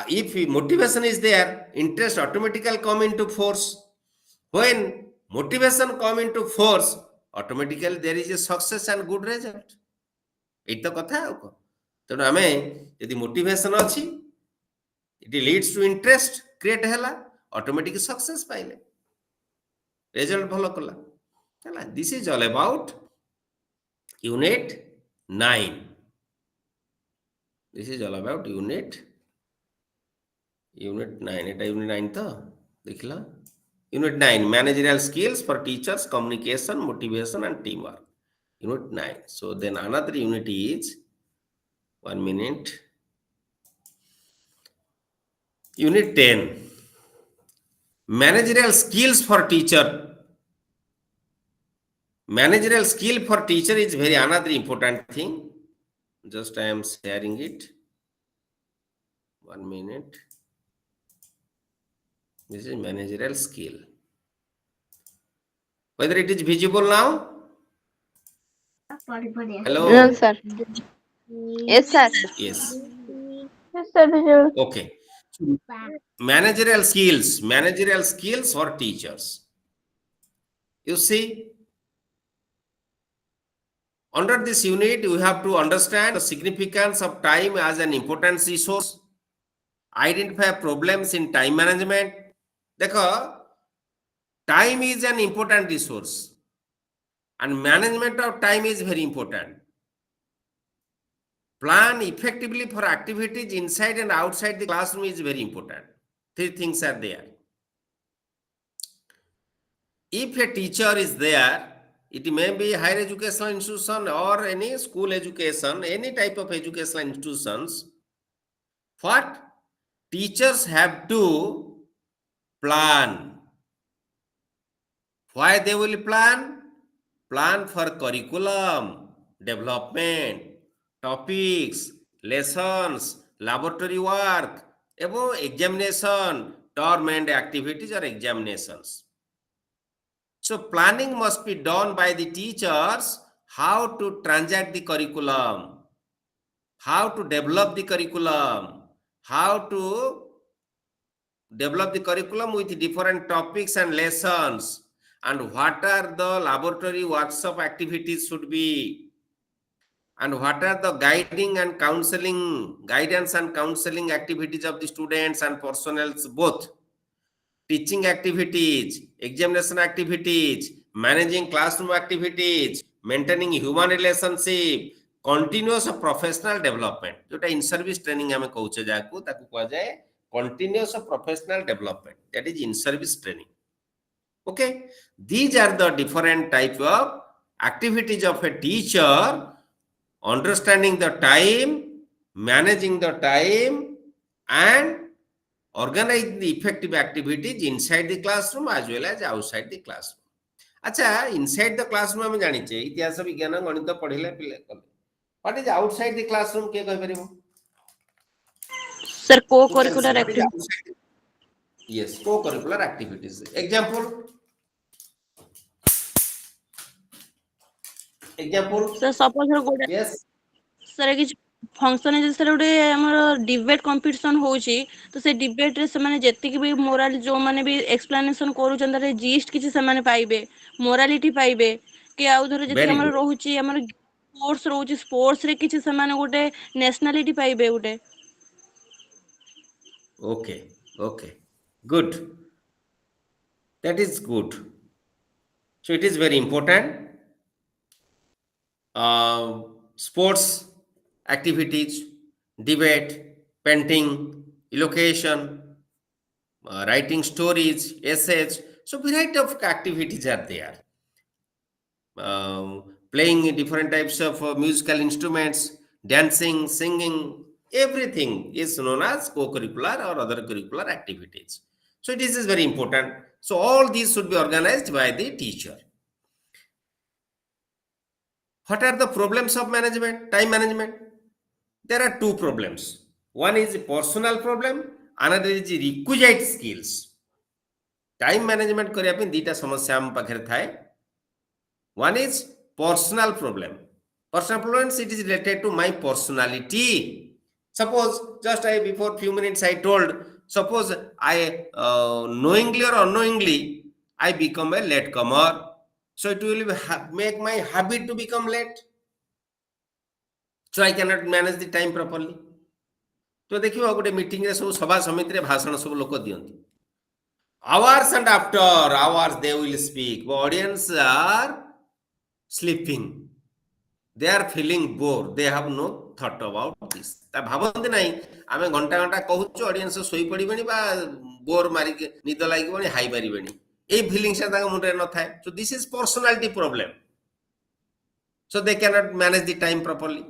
If motivation is there, interest automatically come into force. When motivation come into force, automatically there is a success and good result. एत कथा को तेणु आमे यदि मोटिवेशन अछि it leads to interest create हैला automatic success पाइले result भलो कला हैला. This is all about unit 9. This is all about unit 9. एटा यूनिट 9 तो देखला unit 9 managerial skills for teachers, communication, motivation and teamwork. Unit 9. So then another unit is 1 minute. Unit 10. Managerial skills for teacher. Managerial skill for teacher is very another important thing. Just I am sharing it. 1 minute. This is managerial skill. Whether it is visible now? Hello. No, sir. Yes, sir. Yes. Yes, sir, teacher. Okay. Managerial skills for teachers. You see, under this unit, you have to understand the significance of time as an important resource, identify problems in time management. देखो, time is an important resource and management of time is very important. Plan effectively for activities inside and outside the classroom is very important. Three things are there. If a teacher is there, it may be higher educational institution or any school education, any type of educational institutions. What teachers have to plan. Why they will plan? Plan for curriculum, development, topics, lessons, laboratory work, about examination, term and activities or examinations. So planning must be done by the teachers how to transact the curriculum, how to develop the curriculum, how to develop the curriculum with different topics and lessons, and what are the laboratory workshop activities should be, and what are the guidance and counseling activities of the students and personnel both, teaching activities, examination activities, managing classroom activities, maintaining human relationship, continuous professional development. जोटा in service training आमे कहउछे जाकू ताकू कहआ जाए continuous professional development, that is in service training. Okay, these are the different type of activities of a teacher, understanding the time, managing the time, and organize the effective activities inside the classroom as well as outside the classroom. अच्छा, inside the classroom हम जानिचे इतिहास विज्ञान गणित पढ़िले पिले कले. What is outside the classroom के कहि परिबो? Sir को curricular activity. Yes, co-curricular activities. Example. Sir suppose गोटे Yes. सर कि फंक्शन जे सर गोटे हमर डिबेट कंपटीशन होची तो से डिबेट रे से माने जेति कि भी मोरल जो माने भी एक्सप्लेनेशन करू चंदा जीस्ट किछि से माने पाइबे, मोरालिटी पाइबे कि आउ धर जेति Very हमर good. रहूची हमर स्पोर्ट्स रहूची स्पोर्ट्स रे किछि से माने गोटे नेशनलिटी पाइबे गोटे. Okay. Okay. Good. That is good. So it is very important. Sports activities, debate, painting, elocution, writing stories, essays. So variety of activities are there. Playing different types of musical instruments, dancing, singing, everything is known as co-curricular or other curricular activities. So this is very important. So all these should be organized by the teacher. What are the problems of management, time management? There are two problems. One is a personal problem, another is requisite skills. Time management करिया पे दीटा समस्या हम पाखरे थाए. One is personal problem. Personal problem, it is related to my personality. Suppose just I before few minutes I told, suppose I knowingly or unknowingly I become a late comer. So it will make my habit to become late. So I cannot manage the time properly. तो देखियो गोटे meeting रे सब सभा समिति रे भाषण सब लोक दियंती. Hours and after hours they will speak. The audience are sleeping. They are feeling bored. They have no thought about this. ता भाबंती नाही आमे घंटा घंटा कहूछु ऑडियंस सोई पडिबेनी बा बोर मारी निद लागिबोनी हाई मारिबेनी. ए फीलिंग से ताका मुंडे न थाए. So this is personality problem. So they cannot manage the time properly.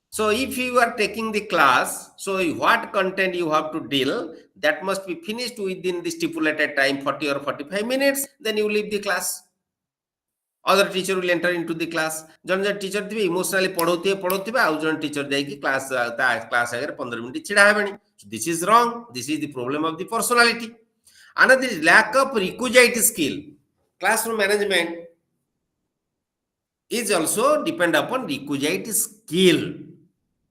So if you are taking the class, so what content you have to deal, that must be finished within the stipulated time, 40 or 45 minutes, then you leave the class. Other teacher will enter into the class. जन teacher थिबे emotionally पढौथिबे आउ जन teacher जाई कि class आगे 15 minute छिडा हेबेनी. So this is wrong. This is the problem of the personality. Another is lack of requisite skill. Classroom management. is also depend upon requisite skill.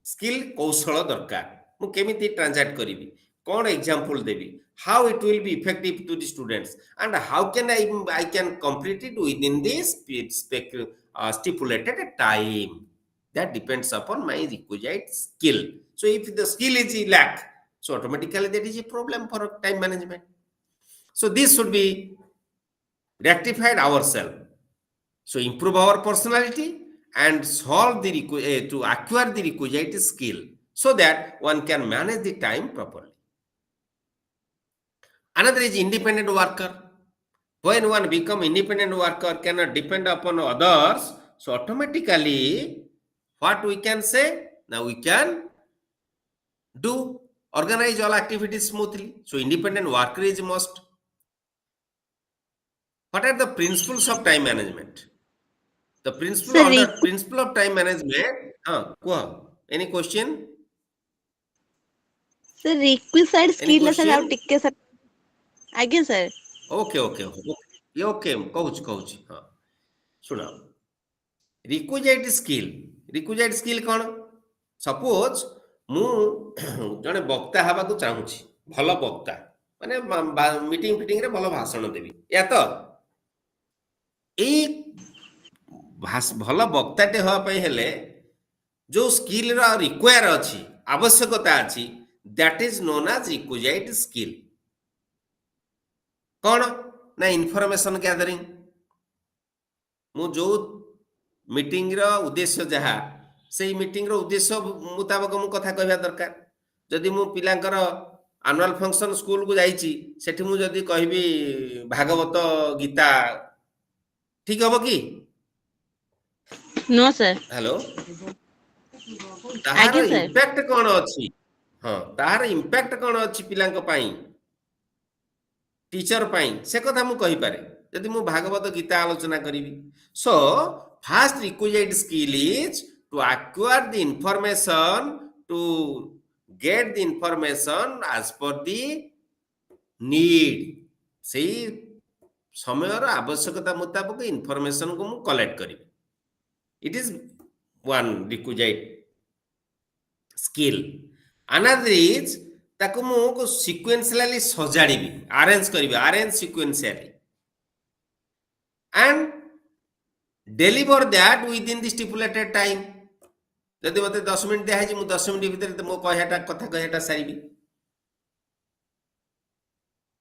Skill କୌଶଳ ଦରକାର। ମୁଁ କେମିତି ଟ୍ରାନ୍ଜାକ୍ଟ କରିବି, କ'ଣ ଏକ୍ସାମ୍ପଲ ଦେବି, how it will be effective to the students, and how can I can complete it within this stipulated time. That depends upon my requisite skill. So if the skill is lack, so automatically that is a problem for time management. So this should be rectified ourselves. So improve our personality and solve the to acquire the requisite skill so that one can manage the time properly. Another is independent worker. When one become independent worker, cannot depend upon others, so automatically what we can say, now we can do organize all activities smoothly. So independent worker is must. What are the principles of time management? The principle Sir, under principle of time management, any question? sir, requisite Any skill sir, ଆଉ question? ଟିକେ sir, ଆଜ୍ଞା sir। Okay, କହୁଛି ହଁ ଶୁଣ, ରିକ୍ୱିଜାଇଟ୍ skill କ'ଣ? Suppose ମୁଁ ଜଣେ ବକ୍ତା ହେବାକୁ ଚାହୁଁଛି, ଭଲ ବକ୍ତା, ମାନେ ମିଟିଂ ଫିଟିଂରେ ଭଲ ଭାଷଣ ଦେବି, ୟା ତ ଏଇ ଭଲ ବକ୍ତାଟେ ହେବା ପାଇଁ ହେଲେ ଯୋଉ ସ୍କିଲର ରିକ୍ୱାର ଅଛି, ଆବଶ୍ୟକତା ଅଛି, that is known as requisite skill. କ'ଣ ନା ଇନଫର୍ମେସନ ଗ୍ୟାଦରିଂ। ମୁଁ ଯୋଉ ମିଟିଂର ଉଦ୍ଦେଶ୍ୟ ଯାହା, ସେଇ ମିଟିଂର ଉଦ୍ଦେଶ୍ୟ ମୁତାବକ ମୁଁ କଥା କହିବା ଦରକାର। ଯଦି ମୁଁ ପିଲାଙ୍କର ଆନୁଆଲ ଫଙ୍କସନ ସ୍କୁଲକୁ ଯାଇଛି, ସେଠି ମୁଁ ଯଦି କହିବି ଭାଗବତ ଗୀତା, ଠିକ ହବ କି? No sir। ହ୍ୟାଲୋ, ତାହାର ଆଜ୍ଞା sir। ଇମ୍ପାକ୍ଟ କ'ଣ ଅଛି? ହଁ, ତାହାର ଇମ୍ପାକ୍ଟ କ'ଣ ଅଛି ପିଲାଙ୍କ ପାଇଁ, ଟିଚର ପାଇଁ, ସେ କଥା ମୁଁ କହିପାରେ ଯଦି ମୁଁ ଭାଗବତ ଗୀତା ଆଲୋଚନା କରିବି। So first requisite skill is to acquire the information, to get the information as per the need. ସେଇ ସମୟର ଆବଶ୍ୟକତା ମୁତାବକ ଇନଫର୍ମେସନକୁ ମୁଁ କଲେକ୍ଟ କରିବି। It is one requisite skill. Another is ତାକୁ ମୁଁ ସିକ୍ୱେନ୍ସିଆଲି ସଜାଡ଼ିବି, ଆରେଞ୍ଜ କରିବି, arrange sequentially, and deliver that within the stipulated time. ଯଦି ମୋତେ 10 ମିନିଟ୍ ଦିଆହେଇଛି, ମୁଁ 10 ମିନିଟ୍ ଭିତରେ ମୋ କଥା କହିବାଟା ସାରିବି।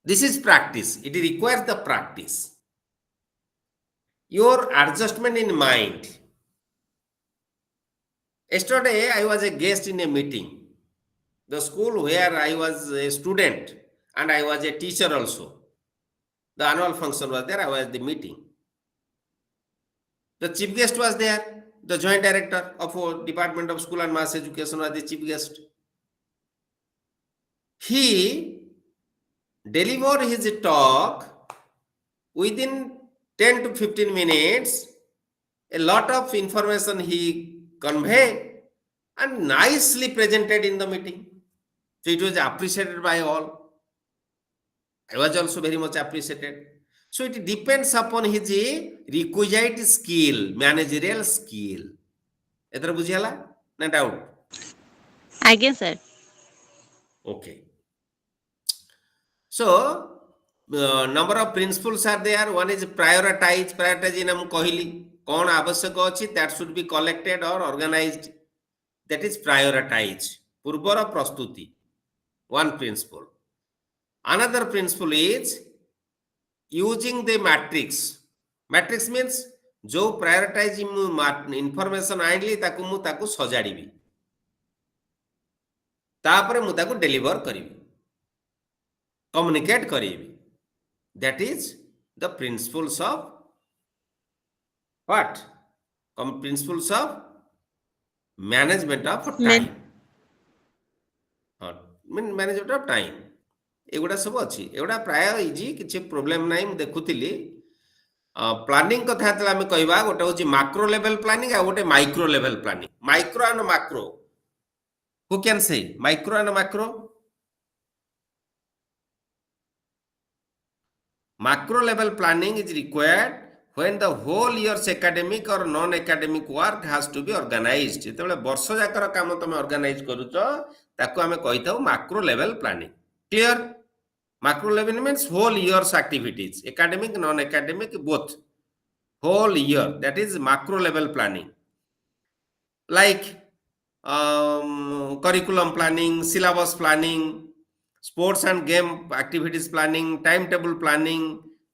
This is practice. It requires the practice. Your adjustment in mind. Yesterday I was a guest in a meeting. The school where I was a student and I was a teacher also. The annual function was there, I was at the meeting. The chief guest was there, the joint director of Department of School and Mass Education was the chief guest. He delivered his talk within 10 to 15 minutes. A lot of information he conveyed and nicely presented in the meeting. So it was appreciated by all. I was also very much appreciated. So it depends upon his requisite skill, managerial skill. ଏଥର ବୁଝିଗଲା ନା doubt? ଆଜ୍ଞା sir। Okay. So number of principles are there. One is prioritize. Prioritize ନା ମୁଁ କହିଲି କ'ଣ ଆବଶ୍ୟକ ଅଛି, that should be collected or organized. That is prioritize. ପୂର୍ବର ପ୍ରସ୍ତୁତି, one principle. Another principle is using the matrix. Matrix means जो prioritize information आइली ताकु मु ताकु सजाड़िबी, तापरे मु ताकु deliver करिबी, communicate करिबी. That is the principles of what? Principles of management of time. Management of time. एगुड़ा सब अच्छी, एगुड़ा प्राय इजी, किसी प्रोब्लेम नहीं। मु देखुली प्लानिंग कथा आम कहवा, गोटे हूँ माक्रो लेवल प्लानिंग आ गोटे micro level planning. Micro and macro, who can से micro and macro? Macro level planning is required when the whole year's academic or non-academic work has to be organized. ଯେତେବେଳେ ବର୍ଷ ଯାକର କାମ ତମେ organise କରୁଛ ତାକୁ ଆମେ କହିଥାଉ macro level planning. Clear? Macro level means whole year's activities, academic, non-academic, both. Whole year, that is macro level planning. Like curriculum planning, syllabus planning, sports and game activities planning, timetable planning,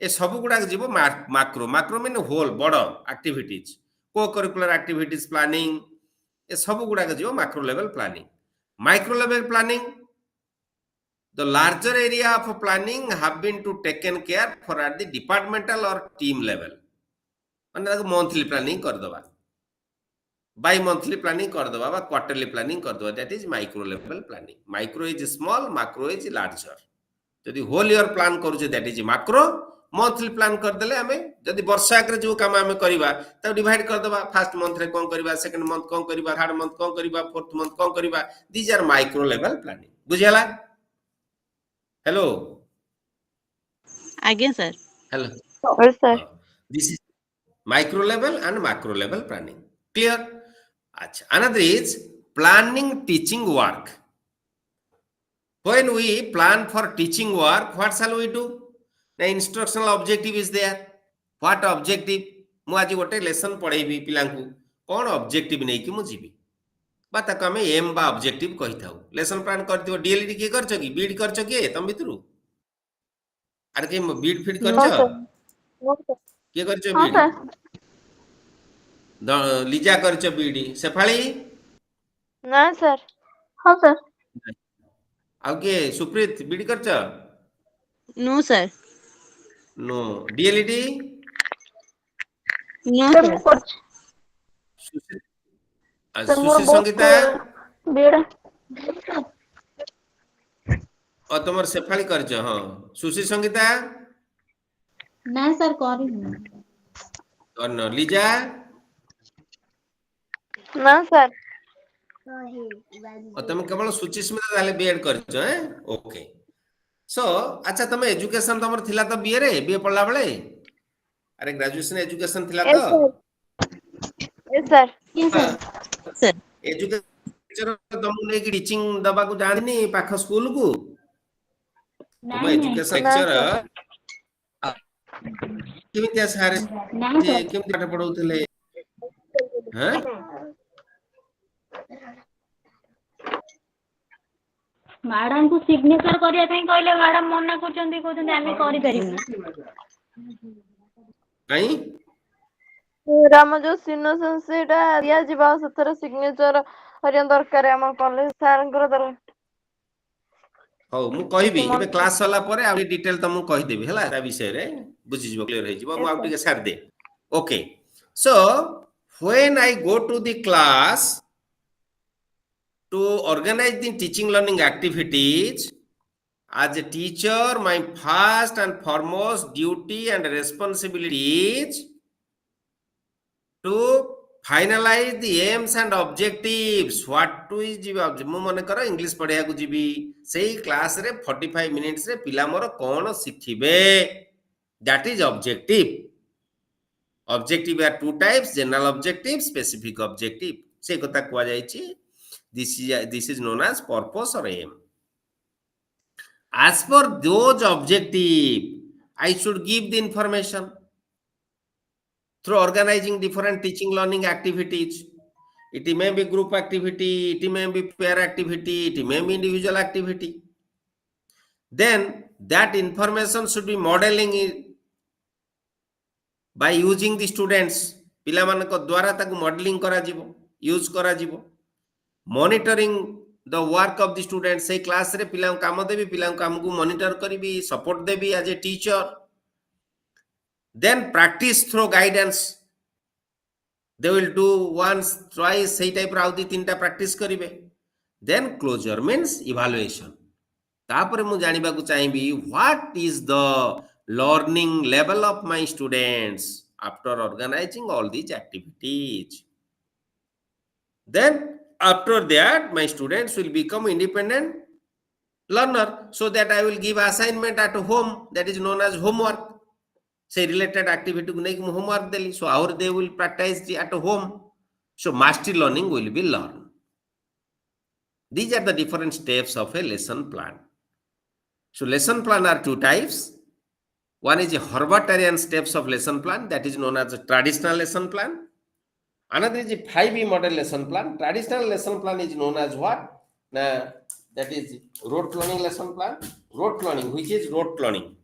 ए सब गुड़ाक जीव macro. Macro mean whole बड़ activities, को curricular activities planning, ए सब गुड़ाक जीव macro level planning. Micro level planning, the larger area of planning have been to taken care for at the departmental or team level. माने monthly planning कर दबा, bye monthly planning कर दबा, बा quarterly planning कर दबा. That is micro level planning. Micro is small, macro is larger. जदि whole year plan करूचे that is macro. Monthly plan कर देले हमें जदि वर्ष आकर जो काम हमें करबा त डिवाइड कर दबा. फर्स्ट मंथ रे कोन करबा, सेकंड मंथ कोन करबा, थर्ड मंथ कोन करबा, फोर्थ मंथ कोन करबा. These are micro level planning. बुझियाला? हेलो आज्ञा sir. Hello. Yes, sir. This is micro level and macro level planning. Clear? Achha. Another is planning teaching work. When we plan for teaching work, what shall we do? The instructional objective is there. What objective? मु आज गोटे lesson पढ़ेबी पिलांकु, कौन objective नहीं कि मु जीवी बा ताको हमें एम बा ऑब्जेक्टिव कहि थाउ. लेसन प्लान करथिबो. डीएलडी के करछ कि बीड करछ कि तम भितरु? अरे के बीड फीड No, करछ? sir. No, sir. के करछ हाँ बीड? सर. लीजा करछ बीडी. सेफाली? No, sir. हाँ सर. आउ के सुप्रीत बीडी करछ? No sir. No. DLD? No sir sir. ମୁଁ କରୁଛି. सर ମୋର सुशी संगीता बीएड और तुमर सेफाली करछ? हां. सुशी संगीता ନା ସାର୍ କରିନି. और लीजा? No, sir. और तुम केवल सुची स्मिता ताले बीएड करछ? हैं? ओके. सो अच्छा, तुम एजुकेशन तुमर थिला तो बीए रे, बीए पढ़ला बेले? अरे ग्रेजुएशन एजुकेशन थिला Yes, तो? sir. Yes, sir. Yes, sir. Sir. Education तुम ने की टीचिंग दबा को जानि पाख स्कूल को? तुम ନାଇଁ एजुकेशन ନାଇଁ लेक्चर sir. केमितिया सारे ନାଇଁ जे sir. केमिति पाठ पढौथिले? हैं? ମ୍ୟାଡାମ କୁ ସିଗ୍ନେଚର କରିବା ପାଇଁ କହିଲେ ମ୍ୟାଡାମ ମନା କରୁଛନ୍ତି, କହୁଛନ୍ତି ଆମେ କରିପାରିବୁନି. नहीं ଆମ ଯୋଉ ସିନୋସନ୍ ସେଇଟା ଦିଆଯିବ, ଆଉ ସେଥିରେ ସିଗ୍ନେଚର ହରିଆ ଦରକାର ଆମ କଲେଜ ସାରଙ୍କର ଦରକାର. हो मु कहबी एबे क्लास होला परे आ डिटेल त मु कहि देबी हला ता विषय रे बुझि जिवो, क्लियर हे जिवो. मु आ टिके सार दे. Okay. So when I go to the class to organize the teaching learning activities, as a teacher my first and foremost duty and responsibility is to finalize the aims and objectives. What to is मु मन कर English पढ़िया को जीवी सेही class रे 45 minutes रे पिला मोर कोन सिखिबे. That is objective. Objective are two types, general objective, specific objective. से कथा कुआ जाई छी. This is known as purpose or aim. As for those objective, I should give the information through organizing different teaching learning activities. It may be group activity, it may be pair activity, it may be individual activity. Then that information should be modeling it by using the students. पिला मानक द्वारा ताकु modelling करा जिवो, use करा जिवो. Monitoring the work of the student. से class रे पिला काम देबी, पिला काम को मॉनिटर करबी, सपोर्ट देबी as a teacher. Then practice through guidance. They will do once twice सही टाइप राउ दी तीनटा प्रैक्टिस करिवे. Then closure means evaluation. तापर मु जानिबा को चाहिबी what is the learning level of my students after organising all these activities. Then after that my students will become independent learner, so that I will give assignment at home, that is known as homework. say related activity ku neki homework deli, so our they will practice at home, so mastery learning will be learned. These are the different steps of a lesson plan. So lesson plan are two types. One is a Herbartian steps of lesson plan, that is known as a traditional lesson plan. Another is a 5E model lesson plan. Traditional lesson plan is known as what? That is rote learning lesson plan. Rote learning, which is rote learning.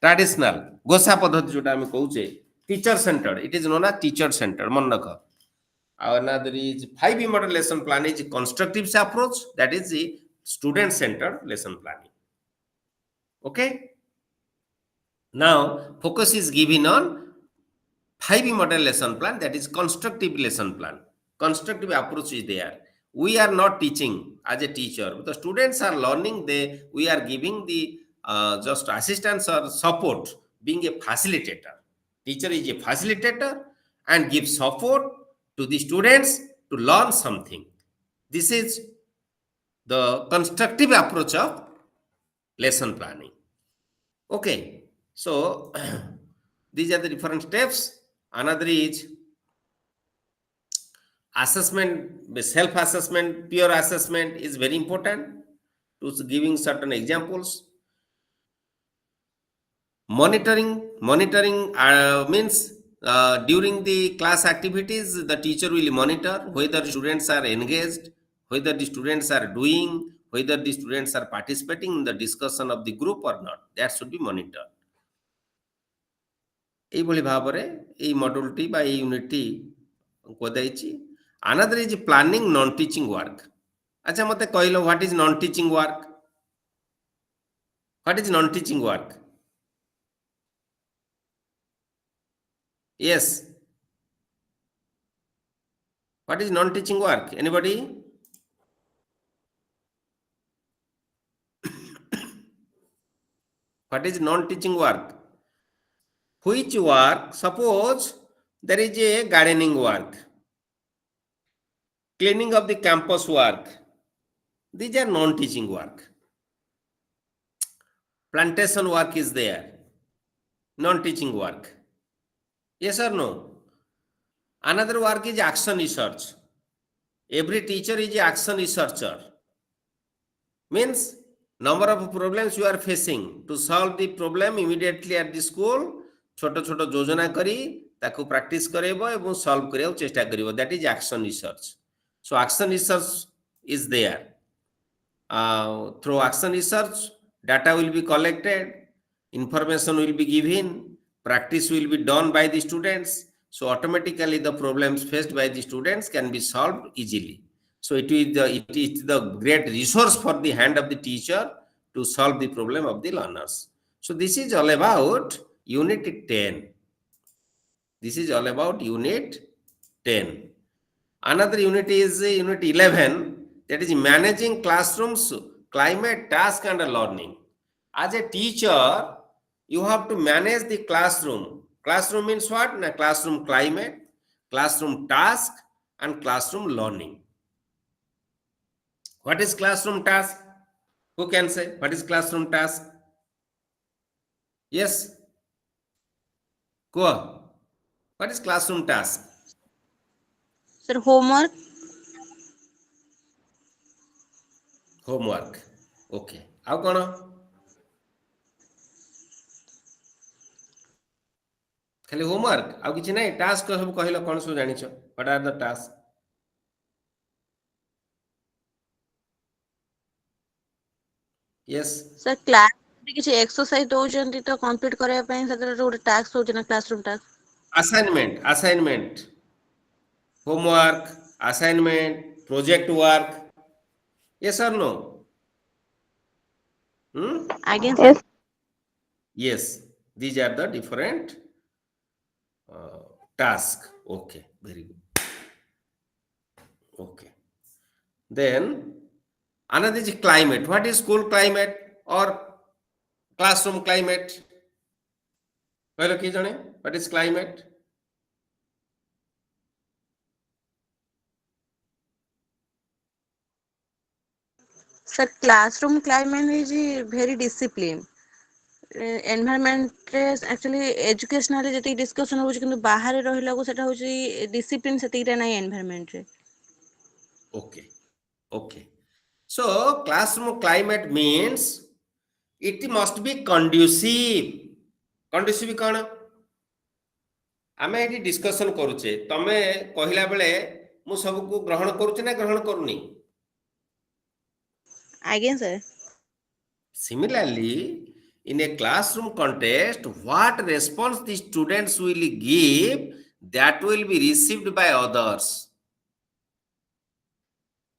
Traditional, Gosa Padhati jota ami kohuche, teacher centered. It is known as teacher centered. Mon rakha. Another is 5E model lesson plan is constructive approach. That is the student centered lesson planning. Okay. Now focus is given on 5E model lesson plan, that is constructive lesson plan. Constructive approach is there. We are not teaching as a teacher. The students are learning. We are giving the just assistance or support, being a facilitator. Teacher is a facilitator and gives support to the students to learn something. This is the constructive approach of lesson planning. Okay, so these are the different steps. Another is assessment, self-assessment, peer assessment is very important to giving certain examples. Monitoring means during the class activities, the teacher will monitor whether students are engaged, whether the students are doing, whether the students are participating in the discussion of the group or not. That should be monitored. এইভাবে ভাବରେ এই মডুলটি বা এই ইউনিটটি কোদাইছি। Another is planning non-teaching work. আচ্ছা মতে কইল what is non-teaching work? What is non-teaching work? Yes. What is non-teaching work? Anybody? What is non-teaching work? Which work? Suppose there is a gardening work, cleaning of the campus work. These are non-teaching work. Plantation work is there. Non-teaching work. Yes or no? Another work is action research. Every teacher is an action researcher. Means number of problems you are facing, to solve the problem immediately at the school, छोट छोट योजना करी ताको practice करेबो एवं solve करियो चेष्टा करियो. That is action research. So action research is there. Through action research, data will be collected, information will be given, practice will be done by the students. So automatically the problems faced by the students can be solved easily. So it is the great resource for the hand of the teacher to solve the problem of the learners. So this is all about Unit 10. This is all about Unit 10. Another unit is Unit 11, that is managing classrooms, climate, task and learning. As a teacher, you have to manage the classroom. Classroom means what? Classroom climate, classroom task and classroom learning. What is classroom task? Who can say what is classroom task? Yes, go. What is classroom task? Sir, homework. Homework. Okay. How kono? खाली homework आउ किछि नै task सब कहिलो कोन सब जानिछो? What are the tasks? Yes. Sir, class କିଛି exercise ଦଉଛନ୍ତି ତ complete କରିବା ପାଇଁ ସେଥିରେ ଗୋଟେ task ହଉଛି ନା classroom task. Assignment, homework, assignment, project work. Yes or no? Again, Yes. Yes, these are the different tasks. Okay, very good. Okay. Then another is climate. What is school climate or classroom climate? Well, okay, Johnny, what is climate? sir, classroom climate is very discipline. Environment रे actually educationally जति discussion होउछ किंतु बाहर रहिला को सेटा होउछ discipline सेतिटा नाही environment रे. Okay. Okay. So classroom climate means it must be conducive. Conducive कौन? आमे एटी डिस्कशन करूचे तमे कहिला बेले मु सबको ग्रहण करूचे ना ग्रहण करूनी. आज्ञा sir. Similarly, in a classroom context, what response the students will give that will be received by others.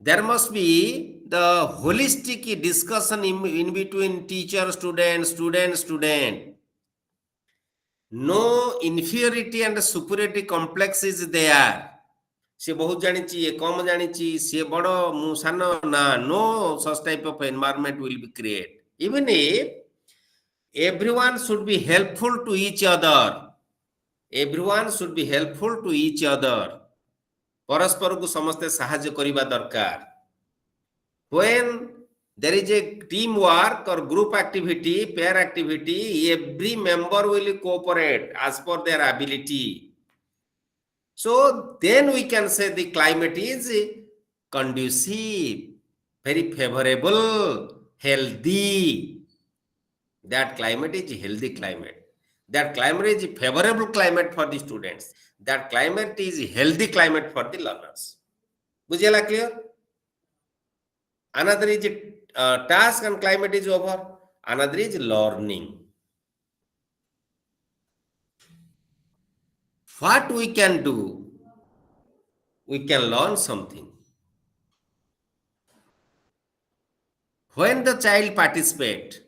There must be the holistic discussion in between teacher, student. No inferiority and superiority complex is there. से बहुत जानिची ये कम जानिची से बड़ो मु सान ना no such type of environment will be created. Even if everyone should be helpful to each other. Everyone should be helpful to each other. परस्पर को समस्ते साहाय्य करिबा दरकार. When there is a teamwork or group activity, pair activity, every member will cooperate as per their ability. So then we can say the climate is conducive, very favorable, healthy. That climate is healthy climate. That climate is favorable climate for the students. That climate is healthy climate for the learners. Bujhela clear? Another is task and climate is over. Another is learning. What we can do? We can learn something. When the child participate,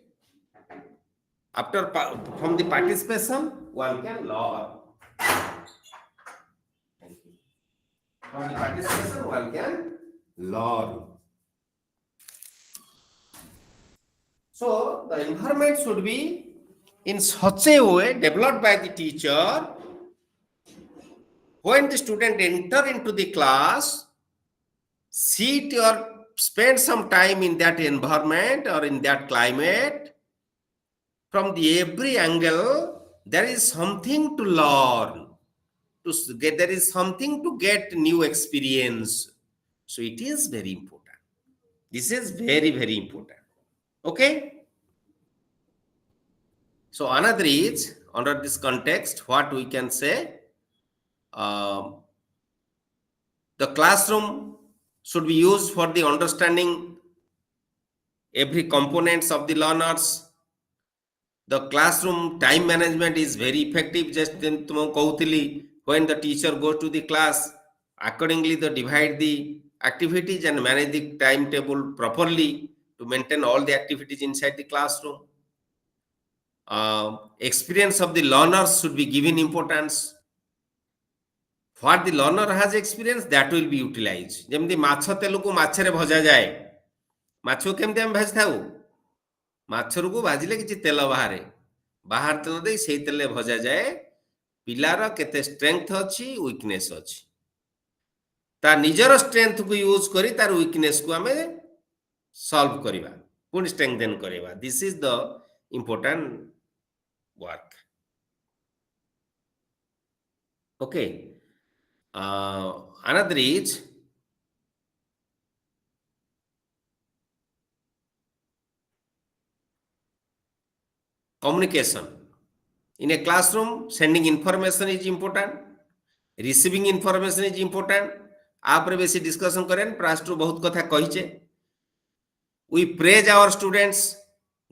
after from the participation, one can learn. From the participation, one can learn. So the environment should be in such a way developed by the teacher. When the student enter into the class, sit or spend some time in that environment or in that climate, from the every angle, there is something to learn. There is something to get new experience. So it is very important. This is very, very important. Okay? So another is, under this context, what we can say, the classroom should be used for the understanding every components of the learners. The classroom time management is very effective. Just when the teacher goes to the class, accordingly they divide the activities and manage the timetable properly to maintain all the activities inside the classroom. Experience of the learners should be given importance. What the learner has experience, that will be utilized. जेमती माछ तेल को माछरे भजा जाए, माछो केमते हम भाज थाउ, माछर को भाजिले किछि तेल बाहर तेल दे सेही तेल भजा जाए. पिलार केते स्ट्रेंथ अछि, वीकनेस अछि, ता निजर स्ट्रेंथ को यूज करी तार वीकनेस को हमें सॉल्व करिबा, पुन स्ट्रेंथन करिबा. This is the important work. Okay. Another is communication. In a classroom, sending information is important, receiving information is important. आपरे बेसी डिस्कशन करें, प्रास्टू बहुत कथा कहिचे. We praise our students,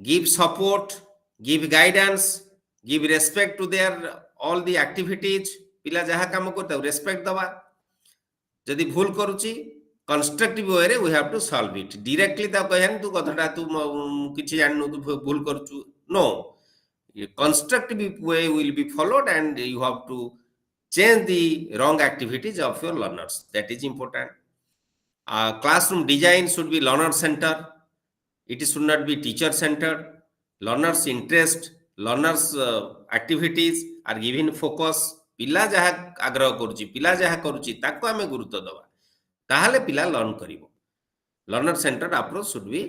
give support, give guidance, give respect to their all the activities. पिला जहा काम करता respect दवा. जदि भूल करूची, constructive way रे we have to solve it. Directly ता कहन तू कथटा तू किछि जाननु तू भूल करूचु. No. Constructive way will be followed and you have to change the wrong activities of your learners. That is important. Classroom design should be learner center. It should not be teacher centered. Learners interest, learners activities are given focus. पिला जहा आग्रह करूची, पिला जहा करूची ताको आमे गुरुत्व दबा, ताहाले पिला लर्न करिवो. Learner centred approach should be.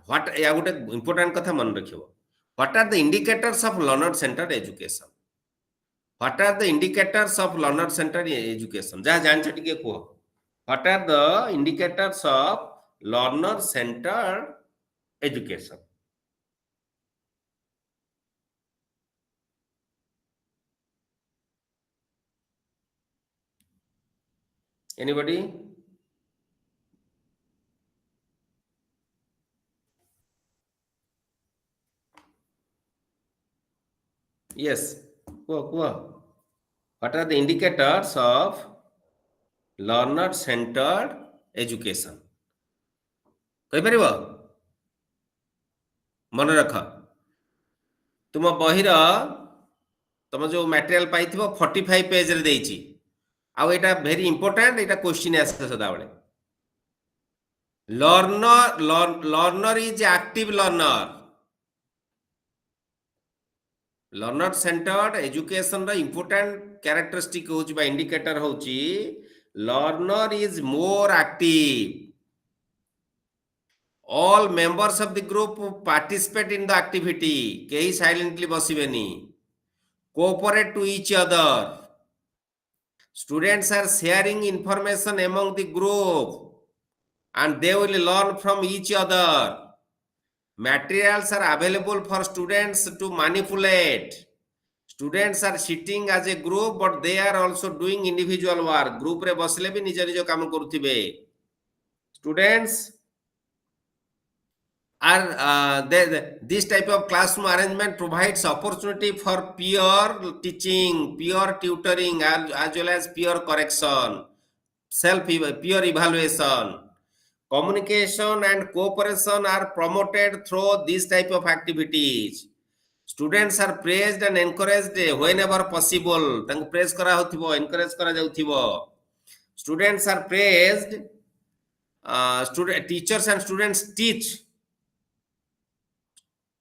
What या गोटे इंपोर्टेंट कथा मन रखिवो. What are the indicators of learner centered education? What are the indicators of learner centered education? Jaha jancho ଟିକେ କୁହ. What are the indicators of learner centered education? Anybody? Yes. Kuh. What are the indicators of learner centered education? କହିପାରିବ? ମନେ ରଖ. ତୁମ ବହିର ତୁମ ଯୋଉ material ପାଇଥିବ 45 ପେଜ ରେ ଦେଇଛି. ଆଉ ଏଟା ଭେରି ଇମ୍ପୋର୍ଟାଣ୍ଟ, ଏଟା क्वेश्चन ଆସେ ସଦାବେଳେ. Learner is active learner. Learner centered education ର important characteristic होची बा indicator होची learner is more active. All members of the group participate in the activity. केही silently बसिबेनी. Cooperate to each other. Students are sharing information among the group and they will learn from each other. Materials are available for students to manipulate. Students are sitting as a group but they are also doing individual work. Group रे बसले भी निज निज काम करुथिबे. Students are this type of classroom arrangement provides opportunity for peer teaching, peer tutoring, as well as peer correction, peer evaluation. Communication and cooperation are promoted through these type of activities. Students are praised and encouraged whenever possible. तांको praise करा होथिबो, encourage करा जाउथिबो. Students are praised. Teachers and students teach.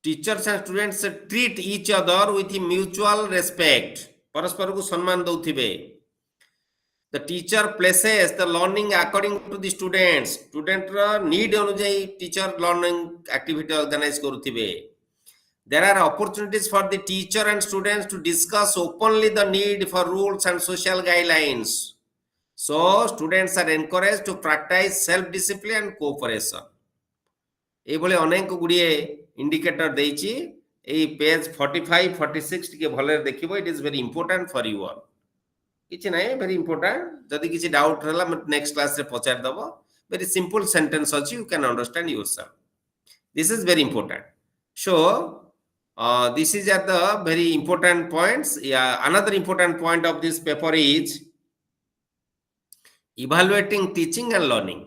Teachers and students treat each other with mutual respect. परस्पर को सम्मान दउथिबे. The teacher places the learning according to the students. Student need अनुଯାयी teacher learning activity organize करुथिबे. There are opportunities for the teacher and students to discuss openly the need for rules and social guidelines. So students are encouraged to practice self-discipline and cooperation. ଏଇଭଳି ଅନେକ ଗୁଡ଼ିଏ indicator ଦେଇଛି. ଏଇ ପେଜ 45 46 ଟିକେ ଭଲରେ ଦେଖିବ. It is very important for you all. କିଛି ନାହିଁ, ଭେରି ଇମ୍ପୋର୍ଟାଣ୍ଟ. ଯଦି କିଛି ଡାଉଟ୍ ହେଲା ନେକ୍ସଟ କ୍ଲାସରେ ପଚାରି ଦେବ. ଭେରି ସିମ୍ପଲ ସେଣ୍ଟେନ୍ସ ଅଛି, you can understand yourself. This is very important. So this is at the very important points. Another important point of this paper is evaluating teaching and learning.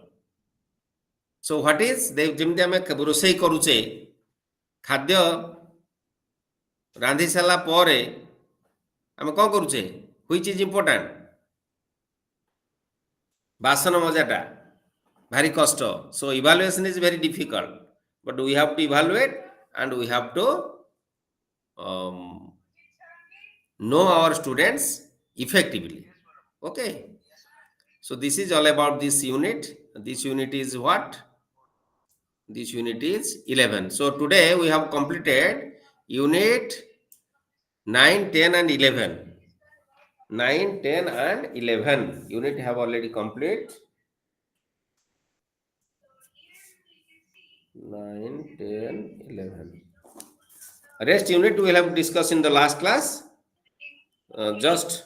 So what is जेमती आमे रोषेई करूचे खाद्य रांधि सारा परे आमे कौन करूचे, which is important? बासन मजाटा भारी कष्ट. So evaluation is very difficult, but we have to evaluate and we have to know our students effectively. Okay, so this is all about this unit. This unit is what? This unit is 11. So today we have completed unit 9, 10 and 11. 9, 10 and 11 unit have already complete. 9, 10, 11. Rest unit we will have discussed in the last class. Just